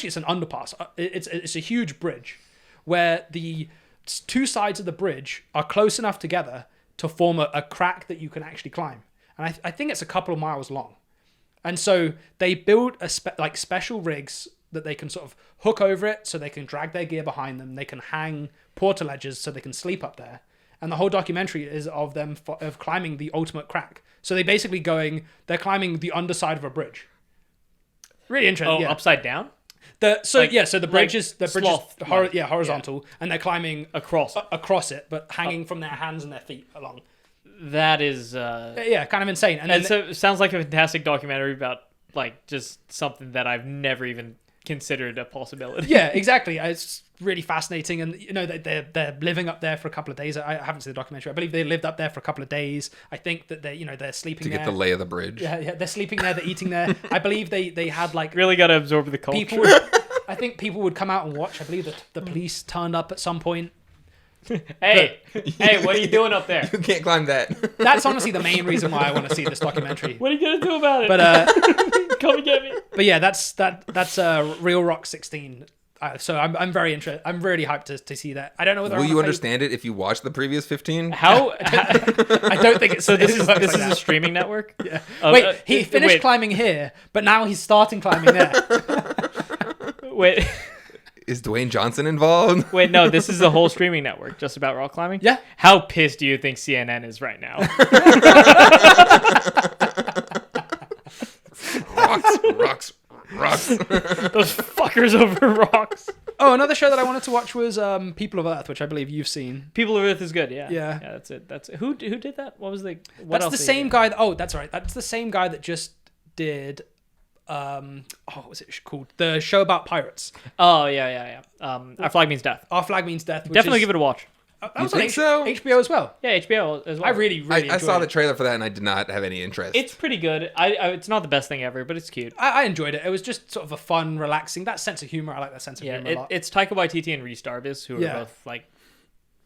it's an underpass. It's a huge bridge where the two sides of the bridge are close enough together to form a crack that you can actually climb, and I think it's a couple of miles long. And so they build special rigs that they can sort of hook over it so they can drag their gear behind them. They can hang portaledges so they can sleep up there. And the whole documentary is of them of climbing the ultimate crack. So they're climbing the underside of a bridge. Really interesting. Upside down? So the bridge is horizontal, yeah. And they're climbing across it, but hanging from their hands and their feet along. That is kind of insane. And it sounds like a fantastic documentary about like just something that I've never even considered a possibility. Yeah, exactly. It's really fascinating, and they're living up there for a couple of days. I haven't seen the documentary. I believe they lived up there for a couple of days. I think that they're sleeping there to get the lay of the bridge. Yeah, they're sleeping there. They're eating there. I believe they had like really got to absorb the culture. I think people would come out and watch. I believe that the police turned up at some point. Hey, what are you doing up there? You can't climb that. That's honestly the main reason why I want to see this documentary. What are you gonna do about it? But come and get me. But yeah, that's Real Rock 16. So I'm very interested. I'm really hyped to see that. I don't know whether will you understand it if you watch the previous 15. How? I don't think it's so. This is a streaming network. Yeah. Wait, he finished climbing here, but now he's starting climbing there. Wait. Is Dwayne Johnson involved? Wait, no, this is the whole streaming network just about rock climbing? Yeah. How pissed do you think CNN is right now? Rocks. Those fuckers over rocks. Oh, another show that I wanted to watch was People of Earth, which I believe you've seen. People of Earth is good, yeah. Yeah. Yeah, that's it. That's it. Who did that? What was the... What That's else the did he same do? guy. Oh, that's right. That's the same guy that just did. What was it called? The show about pirates. Oh, yeah. Our Flag Means Death. Our Flag Means Death. Which Definitely is, give it a watch. That You was on think so? HBO as well. Yeah, HBO as well. I really I enjoyed saw the it. trailer for that and I did not have any interest. It's pretty good. It's not the best thing ever, but it's cute. I enjoyed it. It was just sort of a fun, relaxing. That sense of humor. I like that sense of Yeah, humor a lot. it's Taika Waititi and Rhys Darvis, who are Yeah. both like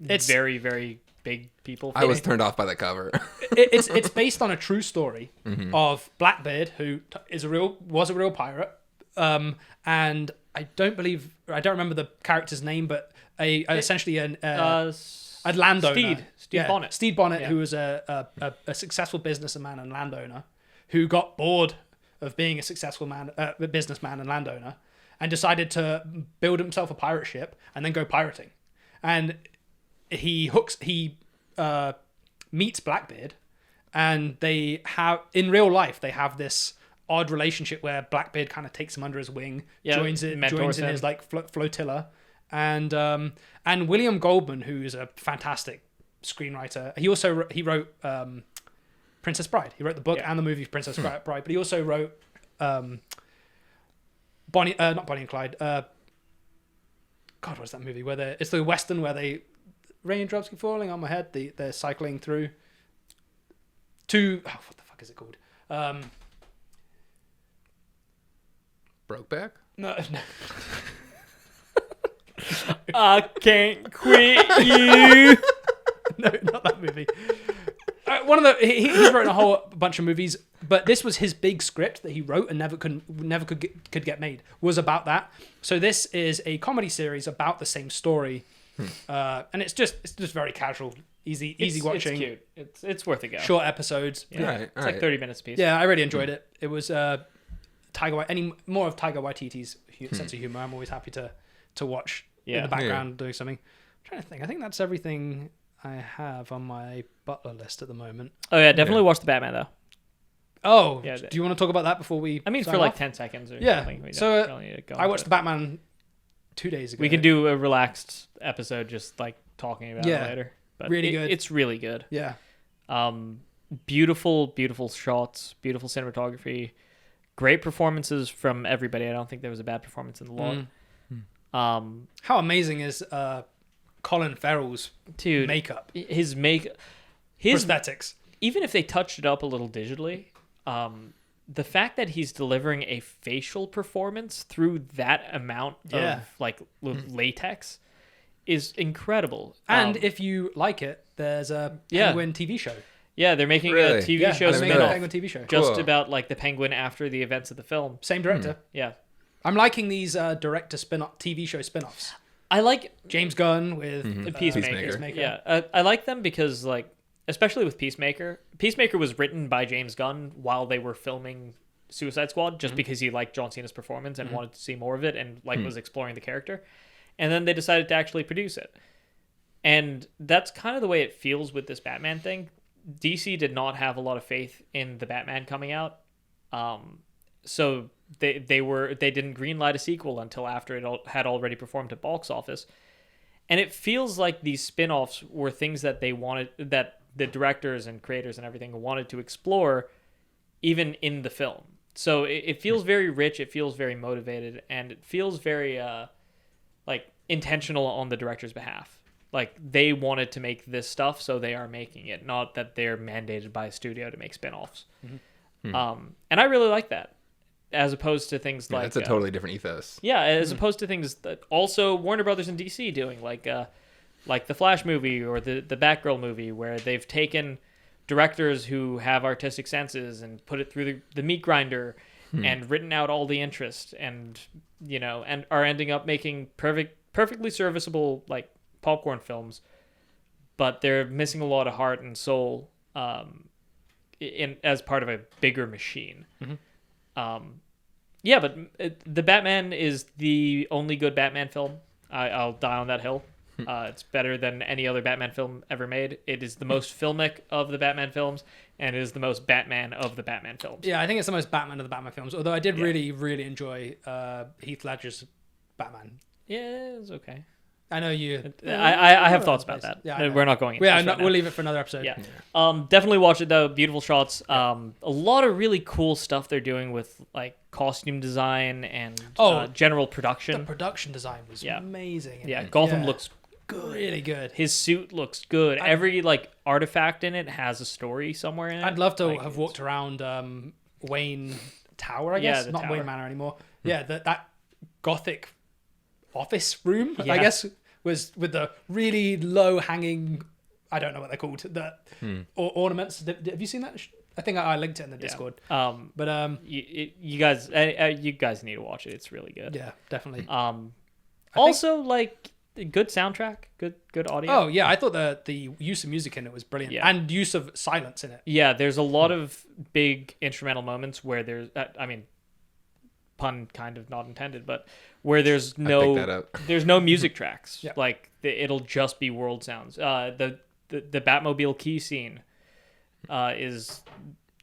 It's- very, very big people. I was turned off by the cover. It's based on a true story of Blackbeard, who was a real pirate, and I don't remember the character's name, but essentially a landowner, Stede Bonnet. Stede Bonnet, Yeah. who was a successful businessman and landowner, who got bored of being a successful businessman and landowner, and decided to build himself a pirate ship and then go pirating, and he meets Blackbeard, and they have in real life they have this odd relationship where Blackbeard kind of takes him under his wing, joins in him. his like flotilla, and William Goldman, who is a fantastic screenwriter. He wrote Princess Bride. He wrote the book and the movie Princess Bride, but he also wrote not Bonnie and Clyde. God, what's that movie where it's the western where raindrops keep falling on my head. They're cycling through to what the fuck is it called? Brokeback? No. I can't quit you. No, not that movie. One of the he's written a whole bunch of movies, but this was his big script that he wrote and never could get made. Was about that. So this is a comedy series about the same story, and it's just very casual, easy watching. It's cute. It's worth a go. Short episodes. Yeah. Right, It's like 30 minutes a piece. Yeah, I really enjoyed it. It was any more of Taika Waititi's sense of humor. I'm always happy to watch in the background doing something. I'm trying to think. I think that's everything I have on my Butler list at the moment. Oh yeah, definitely watch the Batman though. Oh, Yeah, do you want to talk about that before we? I mean, sign for like off? 10 seconds or Yeah. something. We So, don't need to go I into watched it. the Batman 2 days ago. We can do a relaxed episode, just like talking about it later. But Really good. It's really good. Yeah. Beautiful shots, beautiful cinematography, great performances from everybody. I don't think there was a bad performance in the lot. How amazing is Colin Farrell's Dude, makeup, his prosthetics? even if they touched it up a little digitally, the fact that he's delivering a facial performance through that amount of like latex is incredible. And if you like it, there's a Penguin TV show. Yeah, they're making Really? a TV Yeah, show they're making a spin-off Penguin TV show. just Cool. about like the Penguin after the events of the film. Same director. Yeah. I'm liking these director TV show spin-offs. I like James Gunn with Peacemaker. Peacemaker. Yeah, I like them because, like, especially with Peacemaker. Peacemaker was written by James Gunn while they were filming Suicide Squad, just because he liked John Cena's performance and wanted to see more of it, and was exploring the character. And then they decided to actually produce it, and that's kind of the way it feels with this Batman thing. DC did not have a lot of faith in the Batman coming out, so they didn't greenlight a sequel until after it had already performed at box office. And it feels like these spin-offs were things that they wanted, that the directors and creators and everything wanted to explore even in the film. So it feels very rich, it feels very motivated, and it feels very like intentional on the director's behalf. Like they wanted to make this stuff, so they are making it, not that they're mandated by a studio to make spin-offs. And I really like that. As opposed to things like that's a totally different ethos. Yeah, as opposed to things that also Warner Brothers and DC doing, like the Flash movie or the Batgirl movie, where they've taken directors who have artistic senses and put it through the meat grinder and written out all the interest, and and are ending up making perfectly serviceable like popcorn films, but they're missing a lot of heart and soul as part of a bigger machine. Yeah, but the Batman is the only good Batman film. I'll die on that hill. It's better than any other Batman film ever made. It is the most filmic of the Batman films, and it is the most Batman of the Batman films. Yeah, I think it's the most Batman of the Batman films. Although I did really, really enjoy Heath Ledger's Batman. Yeah, it's okay. I know you. I have thoughts about that. Yeah, we're not going into Yeah, this right we'll now. leave it for another episode. Yeah. Definitely watch it though. Beautiful shots. A lot of really cool stuff they're doing with like costume design and general production. The production design was amazing. Yeah, Gotham looks good. Really good. His suit looks good. Every like artifact in it has a story somewhere in it. I'd love to have walked around Wayne Tower, I guess. Not tower. Wayne Manor anymore. Yeah, that gothic office room, I guess, was with the really low hanging, I don't know what they're called, or ornaments. Have you seen that? I think I linked it in the Discord. But you guys need to watch it. It's really good. Yeah, definitely. Also, like good soundtrack, good audio. Oh yeah, I thought the use of music in it was brilliant, and use of silence in it. Yeah, there's a lot of big instrumental moments where there's, pun kind of not intended, but where there's no music tracks. Yeah. Like it'll just be world sounds. The Batmobile key scene is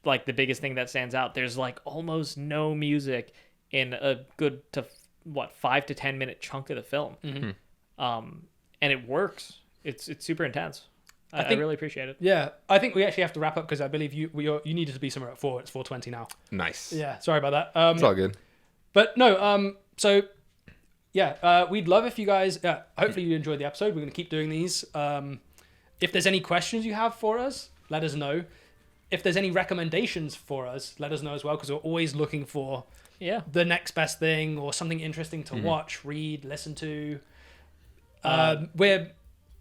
like the biggest thing that stands out. There's like almost no music in a good 5 to 10 minute chunk of the film. Mm-hmm. And it works. It's super intense. I really appreciate it. Yeah, I think we actually have to wrap up because I believe you needed to be somewhere at 4. It's 4:20 now. Nice. Yeah, sorry about that. It's all good. But no, so yeah, we'd love if you guys. Hopefully you enjoyed the episode. We're going to keep doing these. If there's any questions you have for us, let us know. If there's any recommendations for us, let us know as well, because we're always looking for the next best thing or something interesting to watch, read, listen to. We're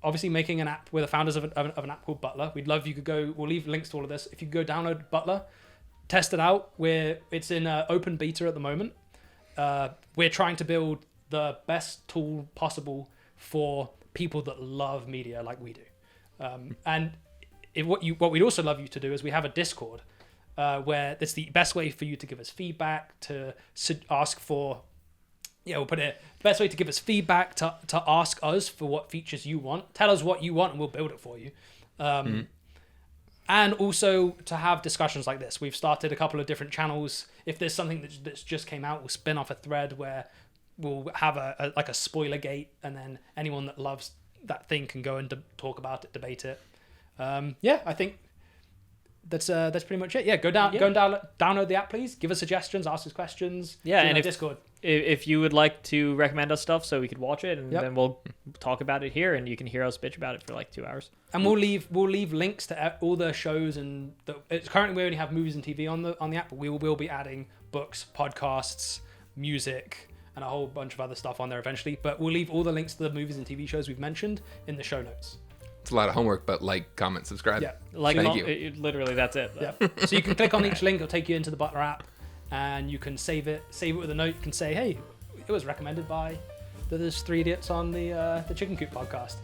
obviously making an app. We're the founders of an app called Butler. We'd love if you could go. We'll leave links to all of this. If you could go download Butler, test it out. It's in open beta at the moment. We're trying to build the best tool possible for people that love media like we do. And what we'd also love you to do is we have a Discord where it's the best way for you to give us feedback, to ask for. Yeah, we'll put it. Best way to give us feedback, to ask us for what features you want. Tell us what you want and we'll build it for you. And also to have discussions like this. We've started a couple of different channels. If there's something that's just came out, we'll spin off a thread where we'll have a spoiler gate, and then anyone that loves that thing can go and talk about it, debate it. I think that's pretty much it. Yeah, go and download the app, please. Give us suggestions, ask us questions. Yeah, and Discord. If you would like to recommend us stuff so we could watch it, and then we'll talk about it here, and you can hear us bitch about it for like 2 hours. And we'll leave links to all the shows, and currently we only have movies and TV on the app, but we will be adding books, podcasts, music, and a whole bunch of other stuff on there eventually. But we'll leave all the links to the movies and TV shows we've mentioned in the show notes. It's a lot of homework, but like, comment, subscribe. Yeah, Thank you. Literally, that's it. Yeah. So you can click on each link; it'll take you into the Butler app, and you can save it with a note. You can say, "Hey, it was recommended by those 3 idiots on the Chicken Coop podcast."